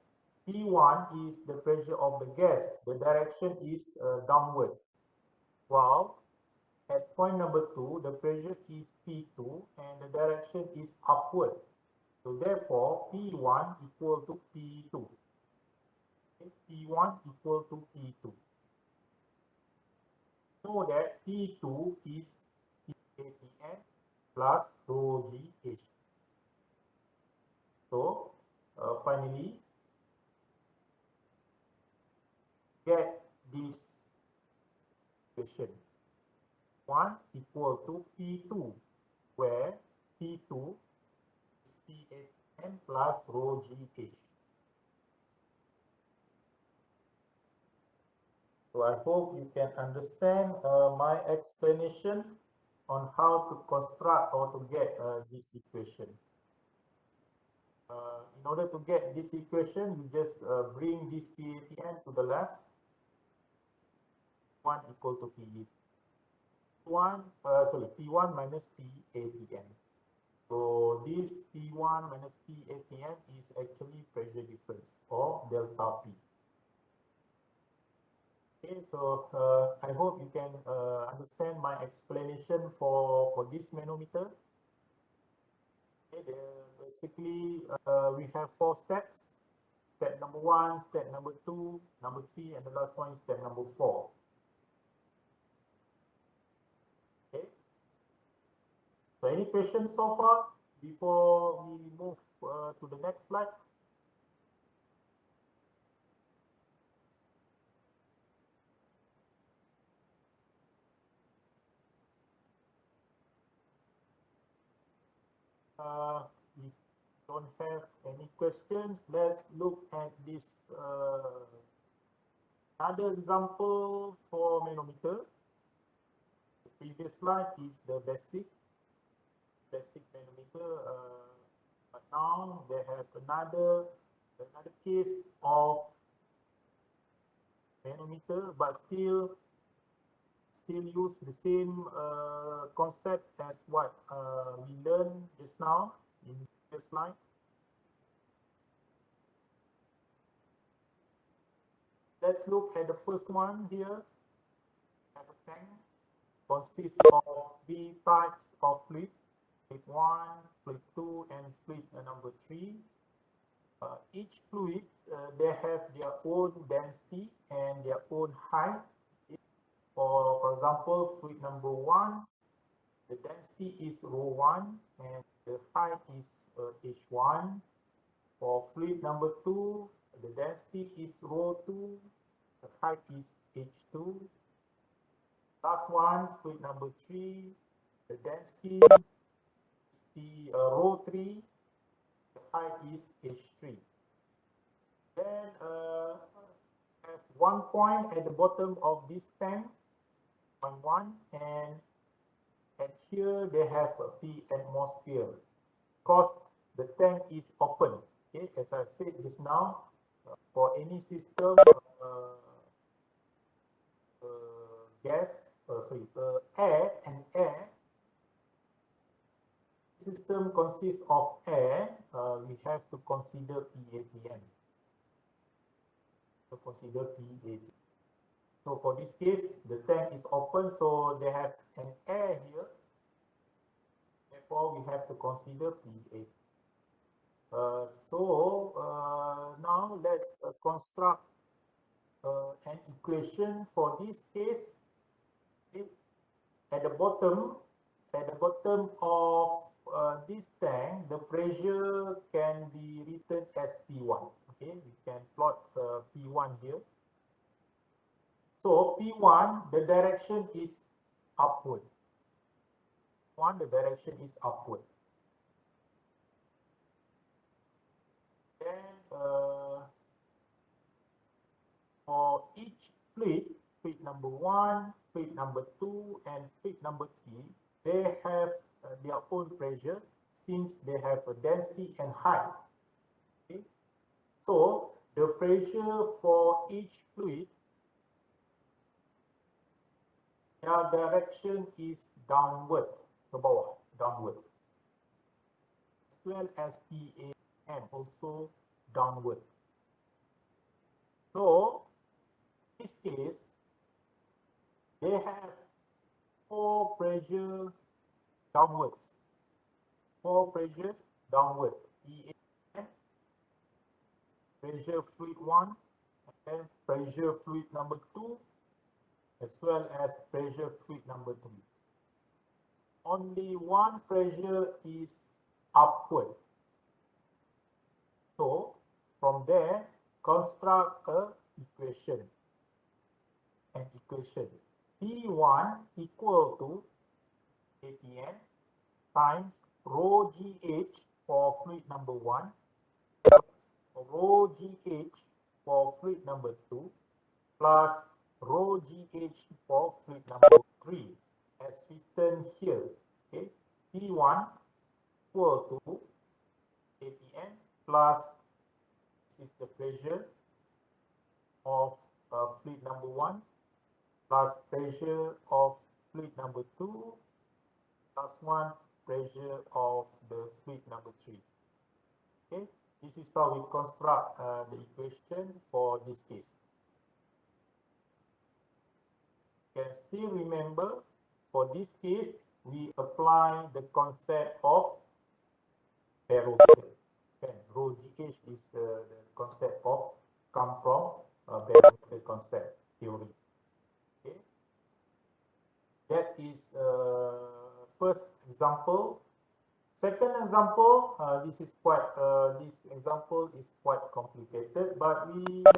P1 is the pressure of the gas. The direction is downward. While at point number 2, the pressure is P2 and the direction is upward. So therefore, P1 equal to P2. Okay? P1 equal to P2. Know that P2 is PATM plus rho GH. So finally, get this equation. 1 equal to P2, where P2 is PATM plus rho GH. So I hope you can understand my explanation on how to construct or to get this equation. In order to get this equation, you just bring this PATM to the left. 1 equal to P1 minus PATM. So this P1 minus PATM is actually pressure difference or delta P. Okay, so I hope you can understand my explanation for this manometer. Okay, basically we have 4 steps. Step number 1, step number 2, number 3, and the last one is step number 4. Okay. So any questions so far before we move to the next slide? If don't have any questions, let's look at this another example for manometer. The previous slide is the basic manometer, but now they have another case of manometer, but still use the same concept as what we learned just now in the slide. Let's look at the first one here. Have a tank consists of 3 types of fluid: fluid 1, fluid 2, and fluid number 3. Each fluid they have their own density and their own height. For example, fluid number 1, the density is ρ1 and the height is h1. For fluid number 2, the density is ρ2, the height is h2. Last one, fluid number 3, the density is ρ3, the height is h3. Then have one point at the bottom of this tank, 1, and at here they have a P atmosphere because the tank is open. Okay, as I said just now, for any system, air and air system consists of air. We have to consider PATM. So for this case, the tank is open, so they have an air here. Therefore, we have to consider PATM. Now let's construct an equation for this case. At the bottom of this tank, the pressure can be written as P1. Okay, we can plot P1 here. So P1, the direction is upward. The direction is upward. Then for each fluid number 1, fluid number 2, and fluid number 3, they have their own pressure since they have a density and height. Okay? So the pressure for each fluid, their direction is downward, ke bawah, downward. well as PA and also downward. So in this case, they have four pressure downwards. Four pressures downward. PA, pressure fluid 1, and pressure fluid number 2, as well as pressure fluid number 3. Only one pressure is upward. So from there, construct an equation. P1 equal to ATN times rho GH for fluid number 1 plus rho GH for fluid number 2 plus rho GH for fluid number 3 as written here. Okay, P1 equal to ATN plus, this is the pressure of fluid number 1 plus pressure of fluid number 2 plus 1 pressure of the fluid number 3. Okay, this is how we construct the equation for this case. You can still remember, for this case, we apply the concept of barometer. Okay, rho GH is the concept of, come from barometer concept theory. Okay, that is first example. Second example, this example is quite complicated, but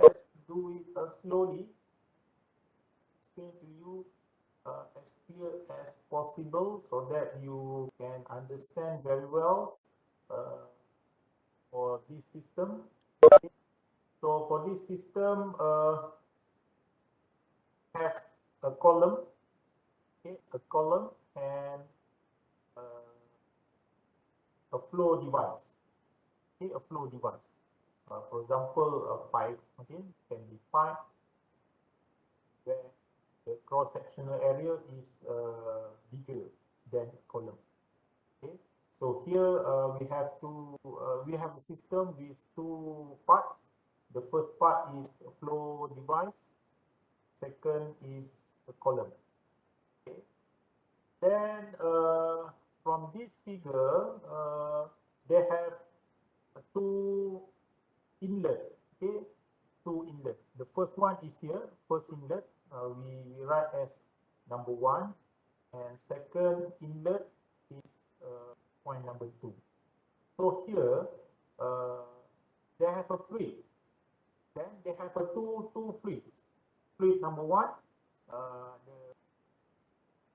let's do it slowly. Explain to you as clear as possible so that you can understand very well for this system. Okay. So for this system, have a column, okay, and a flow device. Okay, a flow device. For example, a pipe. Okay, can be pipe where the cross-sectional area is bigger than column. Okay, so here we have a system with two parts. The first part is a flow device. Second is a column. Okay, then from this figure, they have two inlet. Okay, two inlet. The first one is here, first inlet. We write as number 1, and second inlet is point number 2. So here they have a fluid. Then they have a two fluids. Fluid number 1,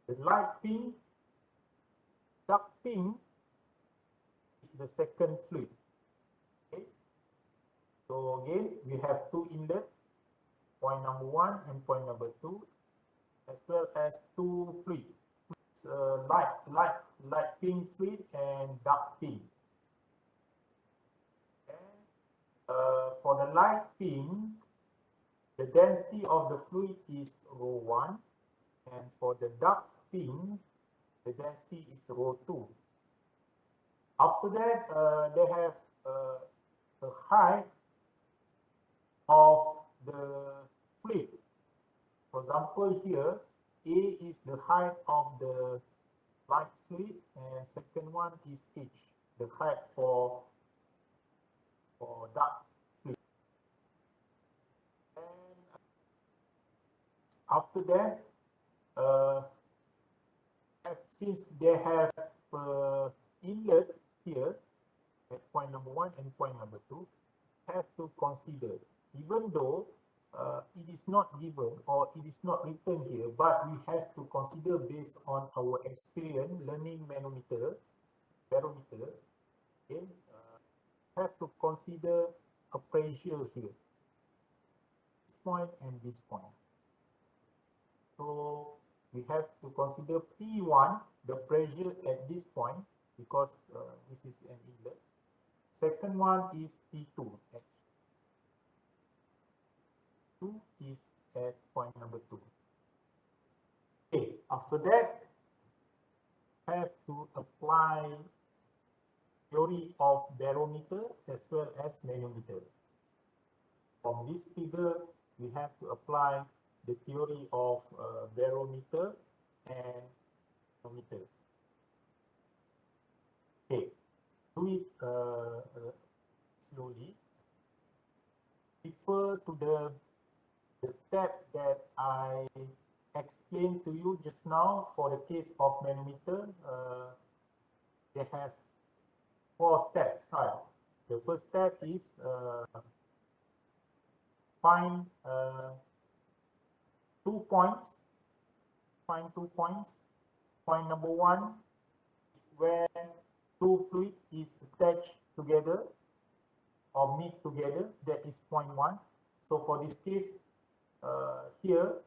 the light pink, dark pink is the second fluid. Okay. So again, we have two inlet, point number 1 and point number 2, as well as two fluids, light pink fluid and dark pink. And for the light pink, the density of the fluid is rho 1, and for the dark pink, the density is rho 2. After that, they have the height of the fluid. For example, here A is the height of the light fluid, and second one is H, the height for dark fluid. And after that, since they have inlet here at point number 1 and point number 2, have to consider, even though it is not given or it is not written here, but we have to consider based on our experience learning barometer. Okay, have to consider a pressure here, this point and this point. So we have to consider P1, the pressure at this point, because this is an inlet. Second one is P2, H2 is at point number 2. Okay, after that, have to apply theory of barometer as well as manometer. From this figure, we have to apply the theory of barometer and manometer. Okay, do it slowly. Refer to the step that I explained to you just now for the case of manometer. They have 4 steps, right? The first step is find 2 points. Find 2 points. Point number 1 is where 2 fluid is attached together or meet together. That is point 1. So for this case, here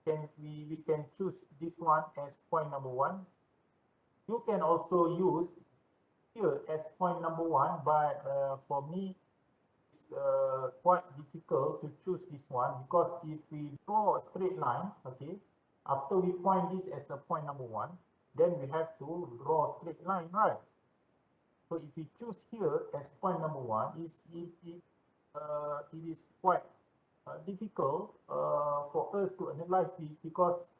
we can choose this one as point number 1. You can also use here as point number 1, but for me it's quite difficult to choose this one, because if we draw a straight line, okay, after we point this as a point number 1, then we have to draw a straight line, right? So if we choose here as point number 1, it is quite difficult for us to analyze this, because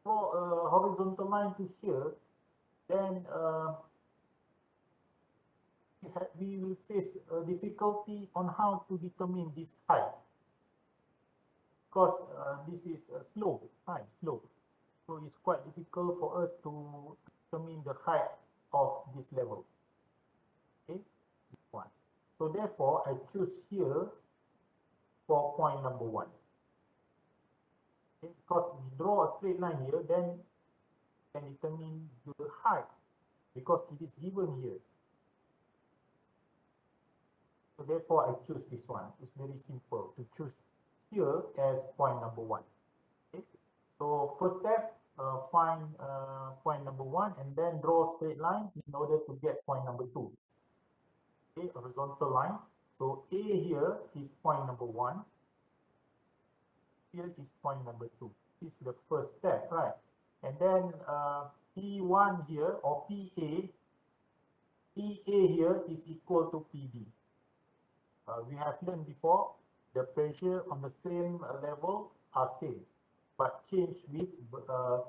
draw a horizontal line to here, then we will face a difficulty on how to determine this height, because this is a slope, right? Slope. So it's quite difficult for us to determine the height of this level. Okay, this one. So therefore, I choose here for point number 1. Okay, because we draw a straight line here, then we can determine the height, because it is given here. So therefore, I choose this one. It's very simple to choose here as point number 1. Okay. So first step, find point number 1 and then draw a straight line in order to get point number 2. Okay, horizontal line. So A here is point number 1. Here is point number 2. This is the first step, right? And then P1 here, or PA here is equal to PB. We have learned before, the pressure on the same level are same, but change with the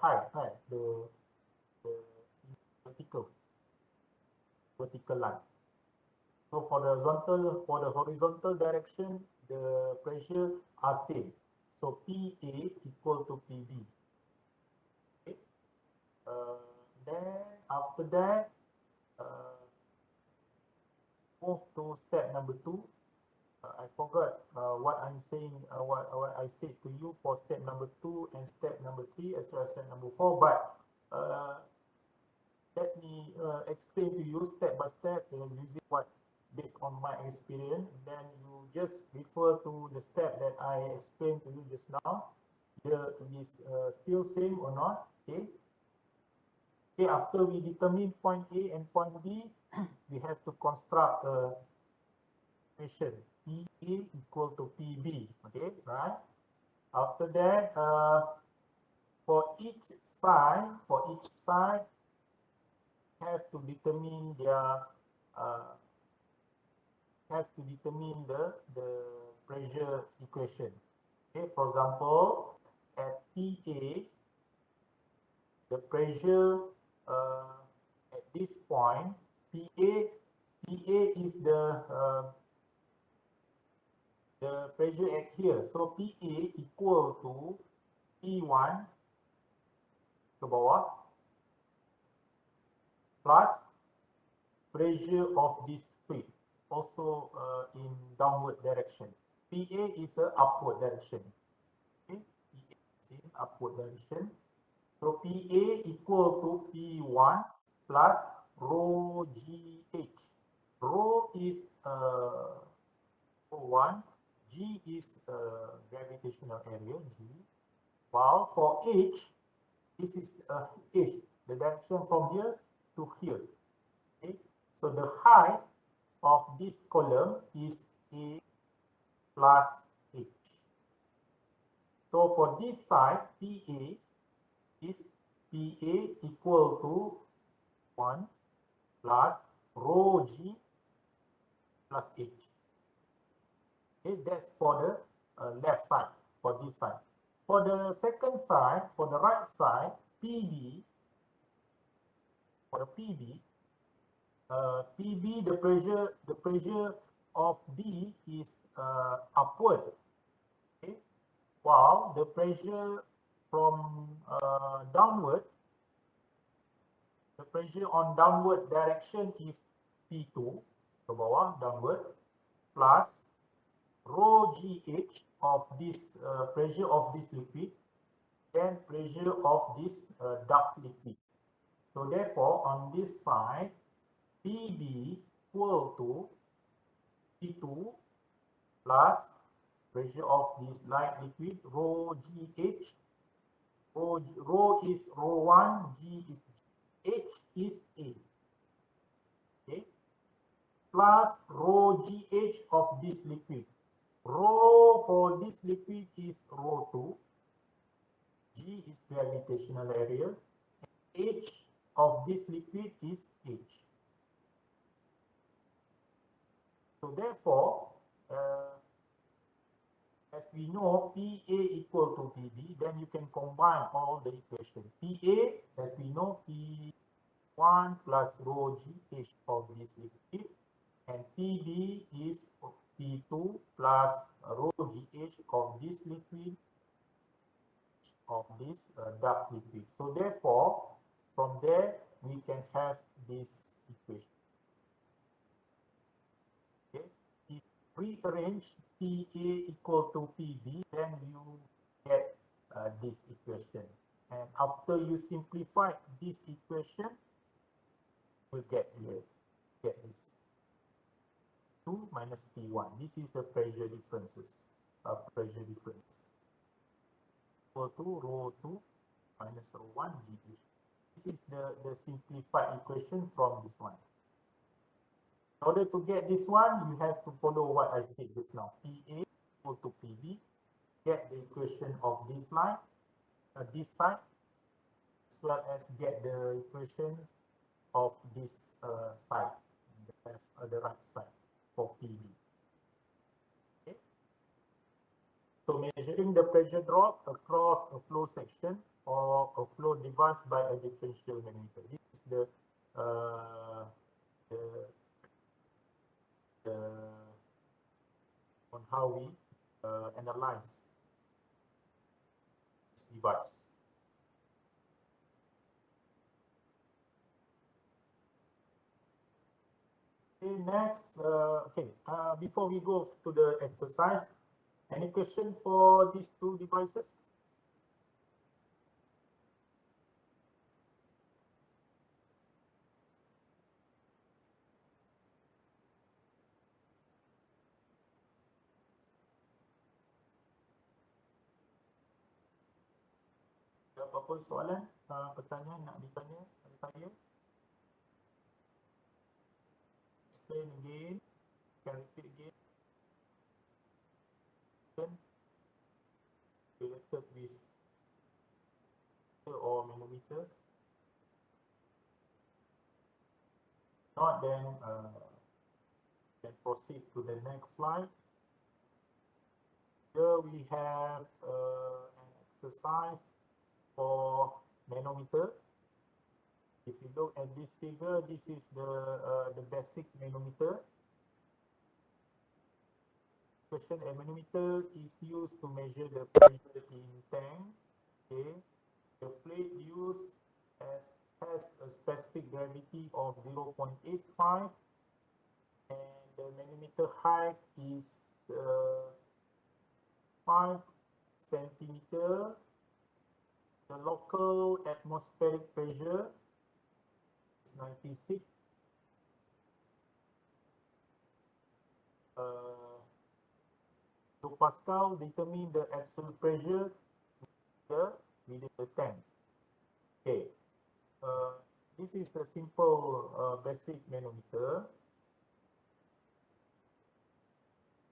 height, right? The vertical line. So for the horizontal direction, the pressure are same. So PA equal to PB. Okay. Then after that, move to step number 2. I forgot what I'm saying, what I said to you for step number 2 and step number 3 as well as step number 4. But let me explain to you step by step using what based on my experience. Then you just refer to the step that I explained to you just now. Here it is still same or not. Okay. Okay. After we determine point A and point B, we have to construct a equation. PA equal to PB. Okay, right? After that, for each side, have to determine their the pressure equation. Okay, for example, at PA, the pressure at this point, PA is the pressure at here. So PA equal to P1 ke bawah plus pressure of this fluid, also in downward direction. PA is a upward direction. Okay, PA is in upward direction. So PA equal to P1 plus rho GH. Rho is rho1, G is gravitational area, G. While for H, this is H, the direction from here to here. Okay, so the height of this column is A plus H. So for this side, PA is PA equal to 1 plus rho G plus H. Okay, that's for the left side, for this side. For the second side, for the right side, PB, for the PB, the pressure of B is upward, okay, while the pressure from downward, the pressure on downward direction is P2, ke bawah, downward, plus rho GH of this pressure of this liquid, then pressure of this dark liquid. So therefore, on this side, PB equal to P2 plus pressure of this light liquid, rho GH. Rho is rho 1, G is H is A. Okay, plus rho GH of this liquid. Rho for this liquid is rho 2. G is gravitational area. H of this liquid is H. So therefore, as we know, PA equal to PB, then you can combine all the equations. PA, as we know, P1 plus rho GH of this liquid, and PB is P2 plus rho GH of this liquid, of this dark liquid. So therefore, from there, we can have this equation. Okay, if rearrange PA equal to PB, then you get this equation. And after you simplify this equation, you get here, get this 2 minus P1. This is the pressure difference. Equal to rho 2 minus rho 1 GH. This is the simplified equation from this one. In order to get this one, you have to follow what I said just now. PA equal to PB. Get the equation of this line, this side, as well as get the equations of this side, the right side for PB. Okay. So measuring the pressure drop across a flow section or a flow device by a differential manometer. This is the on how we analyze this device. Okay, next, before we go to the exercise, any question for these two devices? Apa-apa soalan, pertanyaan nak ditanya pada saya? Explain again, can repeat again. Related with or manometer. Not then proceed to the next slide. Here we have an exercise for manometer. If you look at this figure, this is the basic manometer. Question: a manometer is used to measure the pressure in tank. Okay, the fluid used has a specific gravity of 0.85, and the manometer height is 5 centimeter. The local atmospheric pressure is 96. Pascal determine the absolute pressure within the tank. Okay, this is the simple basic manometer.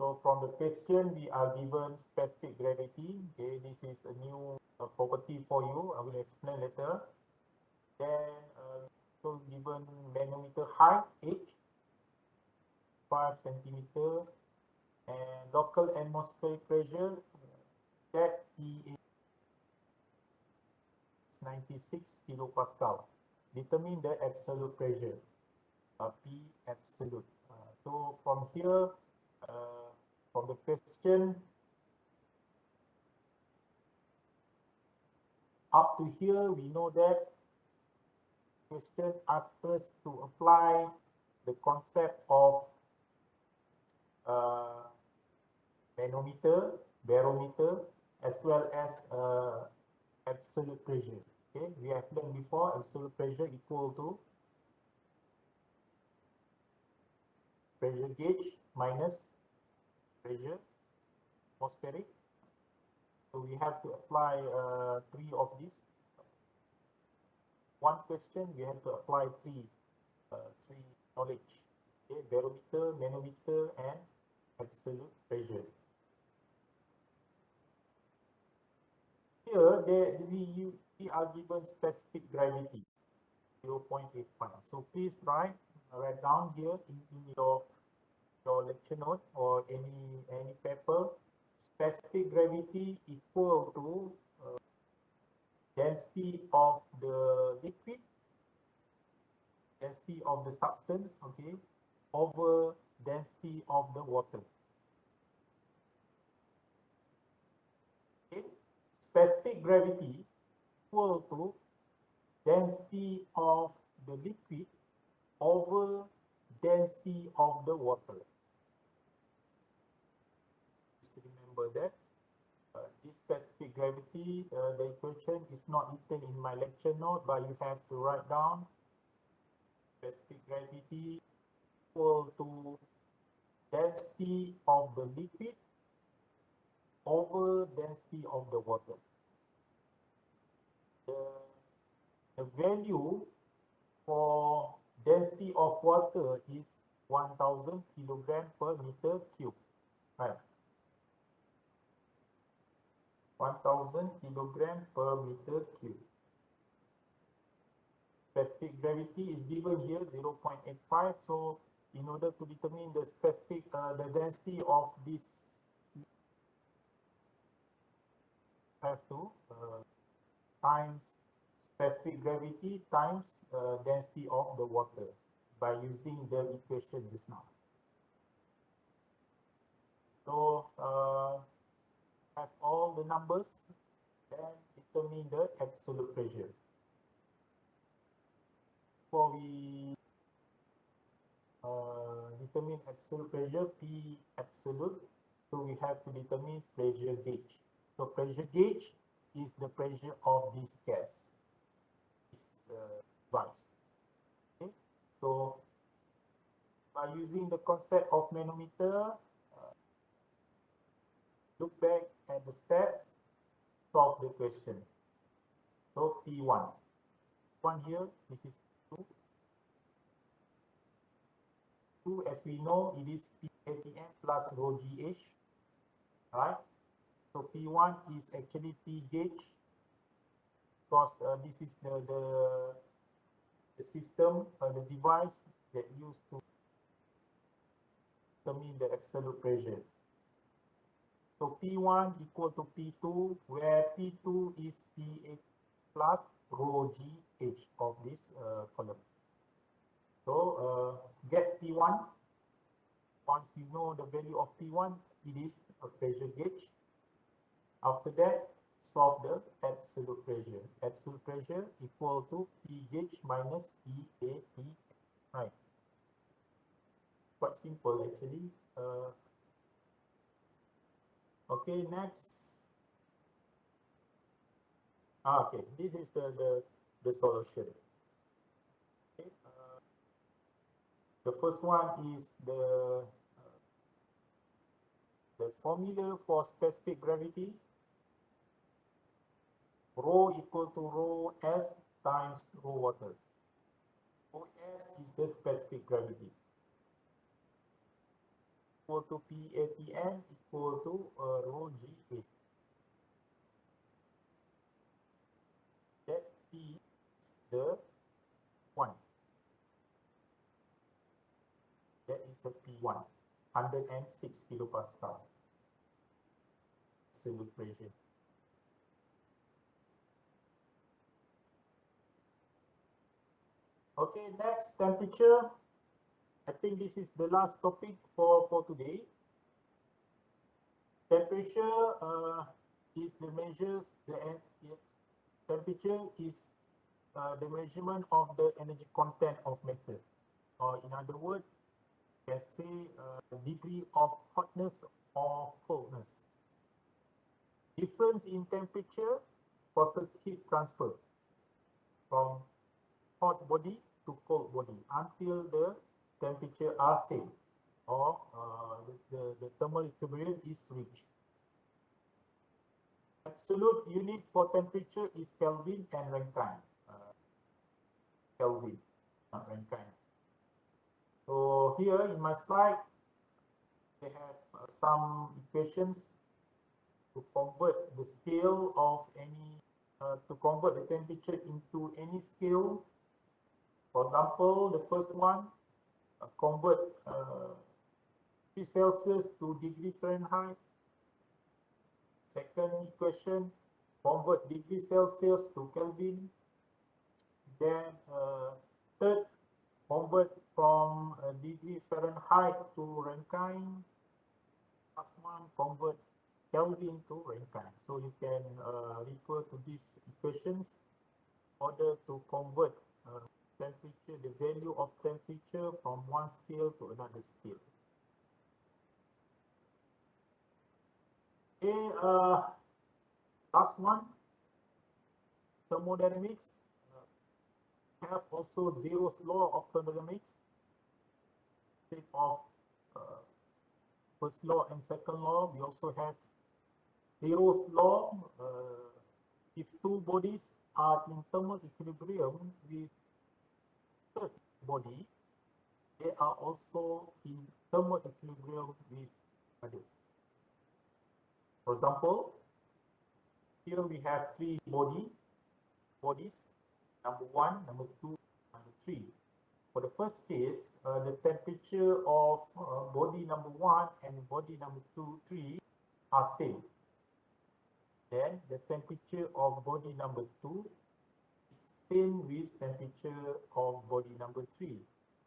So from the question, we are given specific gravity. Okay, this is a new property for you. I will explain later. Then so given manometer height h 5 centimeter and local atmospheric pressure that P is 96 kilopascal. Determine the absolute pressure, P absolute. So from here, from the question up to here, we know that question asks us to apply the concept of manometer, barometer, as well as absolute pressure. Okay, we have learned before absolute pressure equal to pressure gauge minus pressure atmospheric. So we have to apply three of these. One question we have to apply three knowledge. Okay, barometer, manometer, and absolute pressure. Here, we are given specific gravity 0.85. So please write down here in your lecture note or any paper. Specific gravity equal to density of the liquid, density of the substance, okay, over density of the water. Okay. Specific gravity equal to density of the liquid over density of the water. Just remember that this specific gravity, the equation is not written in my lecture note, but you have to write down specific gravity equal to density of the liquid over density of the water. The value for density of water is 1000 kilogram per meter cube, right? 1000 kilogram per meter cube. Specific gravity is given here 0.85. So in order to determine the specific the density of this, have to times specific gravity times density of the water by using the equation just now. So have all the numbers, then determine the absolute pressure. Before we determine absolute pressure, P absolute, so we have to determine pressure gauge. So pressure gauge is the pressure of this gas, this device. Okay, so by using the concept of manometer, look back at the steps, solve the question. So P1, one here, this is 2. 2, as we know, it is PATM plus rho GH, right? So P1 is actually P gauge, because this is the system, the device that used to determine the absolute pressure. So P1 equal to P2, where P2 is PA plus rho GH of this column. So get P1. Once you know the value of P1, it is a pressure gauge. After that, solve the absolute pressure. Absolute pressure equal to P gauge minus PAT. Right. Quite simple actually. Okay, next. Okay, this is the solution. Okay, the first one is the formula for specific gravity. Rho equal to rho S times rho water. Rho S is the specific gravity. Equal to PATN equal to rho GH. That P is the a P1, 106 kilopascal absolute pressure. Okay, next, temperature. I think this is the last topic for today. Temperature is the measures temperature is the measurement of the energy content of matter, or in other words, let's say degree of hotness or coldness. Difference in temperature causes heat transfer from hot body to cold body until the temperature are same, or the thermal equilibrium is reached. Absolute unit for temperature is Kelvin and Rankine. Kelvin, not Rankine. So here in my slide, they have some equations to convert the scale of any, to convert the temperature into any scale. For example, the first one, convert degree Celsius to degree Fahrenheit. Second equation, convert degree Celsius to Kelvin. Then third, convert from degree Fahrenheit to Rankine. Last one, convert Kelvin to Rankine. So you can refer to these equations in order to convert temperature, the value of temperature from one scale to another scale. Okay, last one, thermodynamics. We have also Zero's law of thermodynamics. Instead of first law and second law, we also have Zero's law. If two bodies are in thermal equilibrium with third body, they are also in thermal equilibrium with other. For example, here we have three bodies, number 1, number 2, number 3. For the first case, the temperature of body number 1 and body number 2, 3 are same. Then the temperature of body number 2 is same with temperature of body number 3.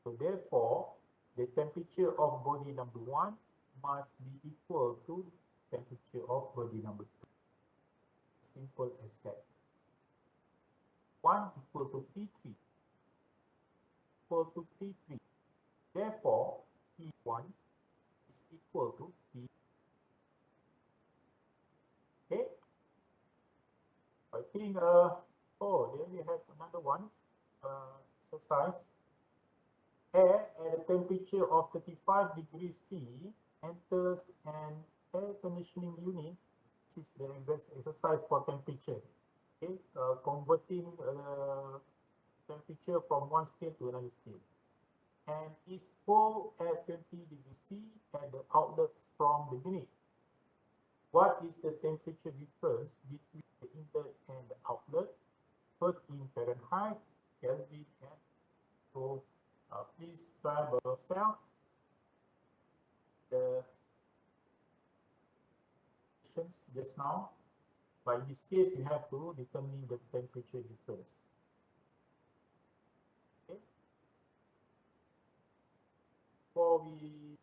So therefore, the temperature of body number 1 must be equal to temperature of body number 2. Simple as that. 1 equal to T3 equal to T3. Therefore, T1 is equal to T. Okay. I think oh, then we have another one exercise. Air at a temperature of 35 degrees C enters an air conditioning unit. This is the exercise for temperature. Okay, converting temperature from one scale to another scale, and is cold at 20 degrees C at the outlet from the unit. What is the temperature difference between the inlet and the outlet? First in Fahrenheit, Kelvin, and so please try by yourself the questions just now. But in this case, you have to determine the temperature difference. Okay. Before we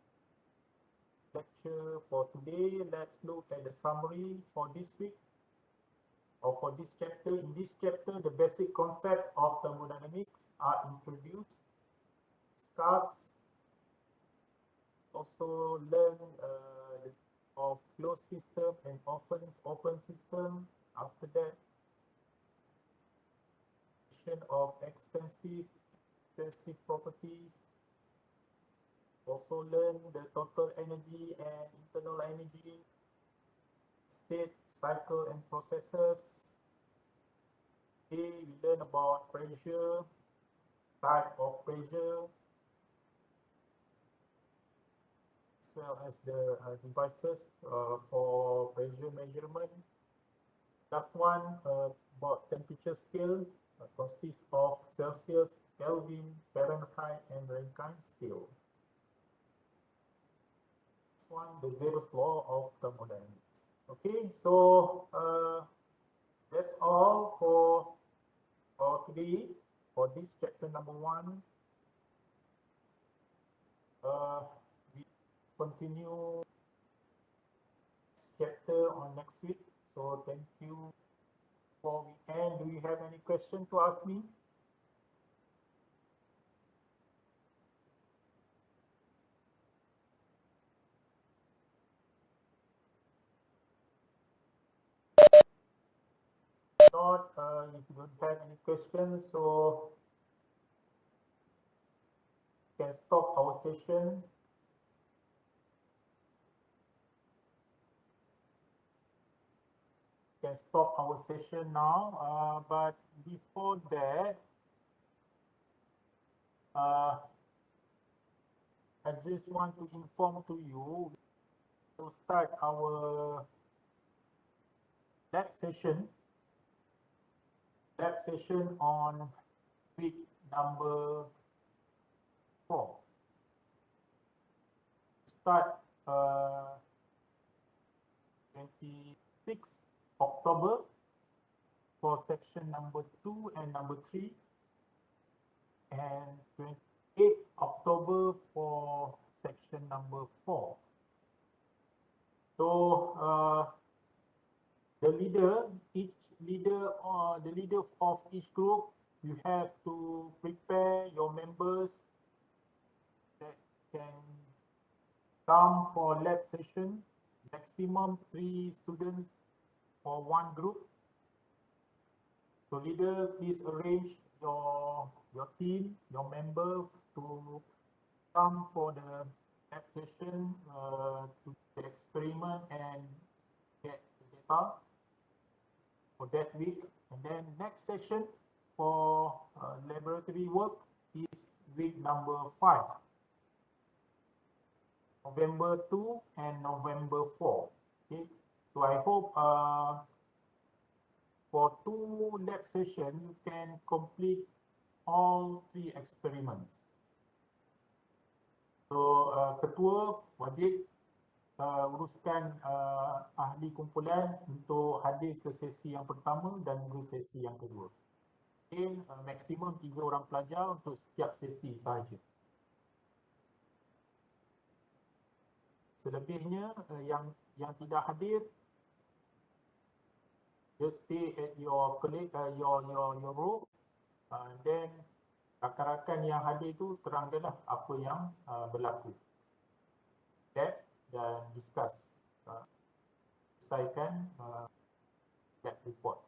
lecture for today, let's look at the summary for this week or for this chapter. In this chapter, the basic concepts of thermodynamics are introduced, discussed, also learn of closed system and open system. After that, of extensive properties. Also learn the total energy and internal energy, state, cycle, and processes. Today we learn about pressure, type of pressure, as well as the devices for pressure measurement. Last one, about temperature scale, consists of Celsius, Kelvin, Fahrenheit, and Rankine scale. next one, the zeroth law of thermodynamics. Okay, so that's all for today, for this chapter number 1. We continue this chapter on next week. So thank you for weekend. Do you have any question to ask me? Not, if you don't have any questions, so we can stop our session. Can stop our session now, but before that, I just want to inform to you to start our lab session on week number 4. Start 26 October for section number 2 and number 3, and 28 October for section number 4. So the leader of each group, you have to prepare your members that can come for lab session, maximum 3 students for one group. So leader, please arrange your team, your members to come for the lab session to do the experiment and get the data for that week. And then next session for laboratory work is week number 5, November 2 and November 4. Okay, so I hope for 2 lab sessions you can complete all 3 experiments. So ketua wajib uruskan ahli kumpulan untuk hadir ke sesi yang pertama dan juga sesi yang kedua. Okay, maksimum 3 orang pelajar untuk setiap sesi sahaja. Selebihnya yang tidak hadir, just stay at your room, then rakan-rakan yang hadir tu terangkanlah apa yang berlaku. Okay, dan discuss, selesaikan that report.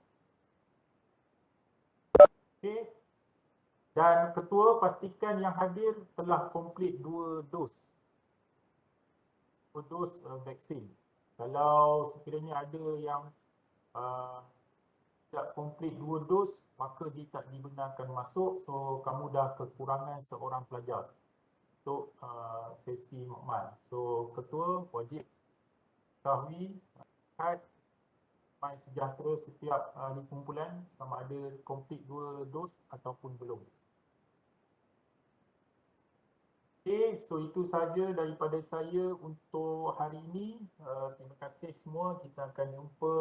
Okay, dan ketua pastikan yang hadir telah komplit 2 dos vaksin. Kalau sekiranya ada yang tidak komplit 2 dos, maka dia tak dibenarkan masuk. So kamu dah kekurangan seorang pelajar untuk sesi makmal. So ketua wajib ketahui kad mai sejahtera setiap ahli kumpulan sama ada komplit 2 dos ataupun belum. Okay, so itu saja daripada saya untuk hari ini. Terima kasih semua. Kita akan jumpa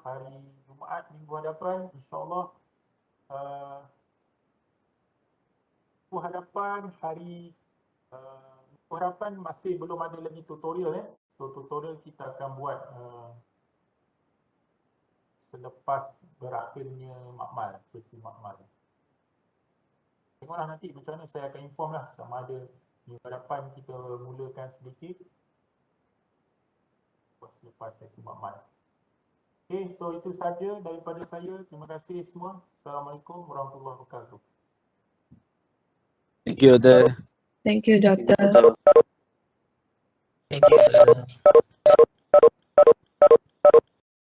hari Jumaat minggu hadapan, insyaAllah. Minggu hadapan masih belum ada lagi tutorial. So tutorial kita akan buat selepas berakhirnya makmal, sesi makmal. Tengoklah nanti macam mana, saya akan inform lah sama ada minggu hadapan kita mulakan sedikit selepas sesi makmal. Okay, so itu saja daripada saya. Terima kasih semua. Assalamualaikum warahmatullahi wabarakatuh. Thank you, Dr. Thank you, Doctor. Thank you, Dr.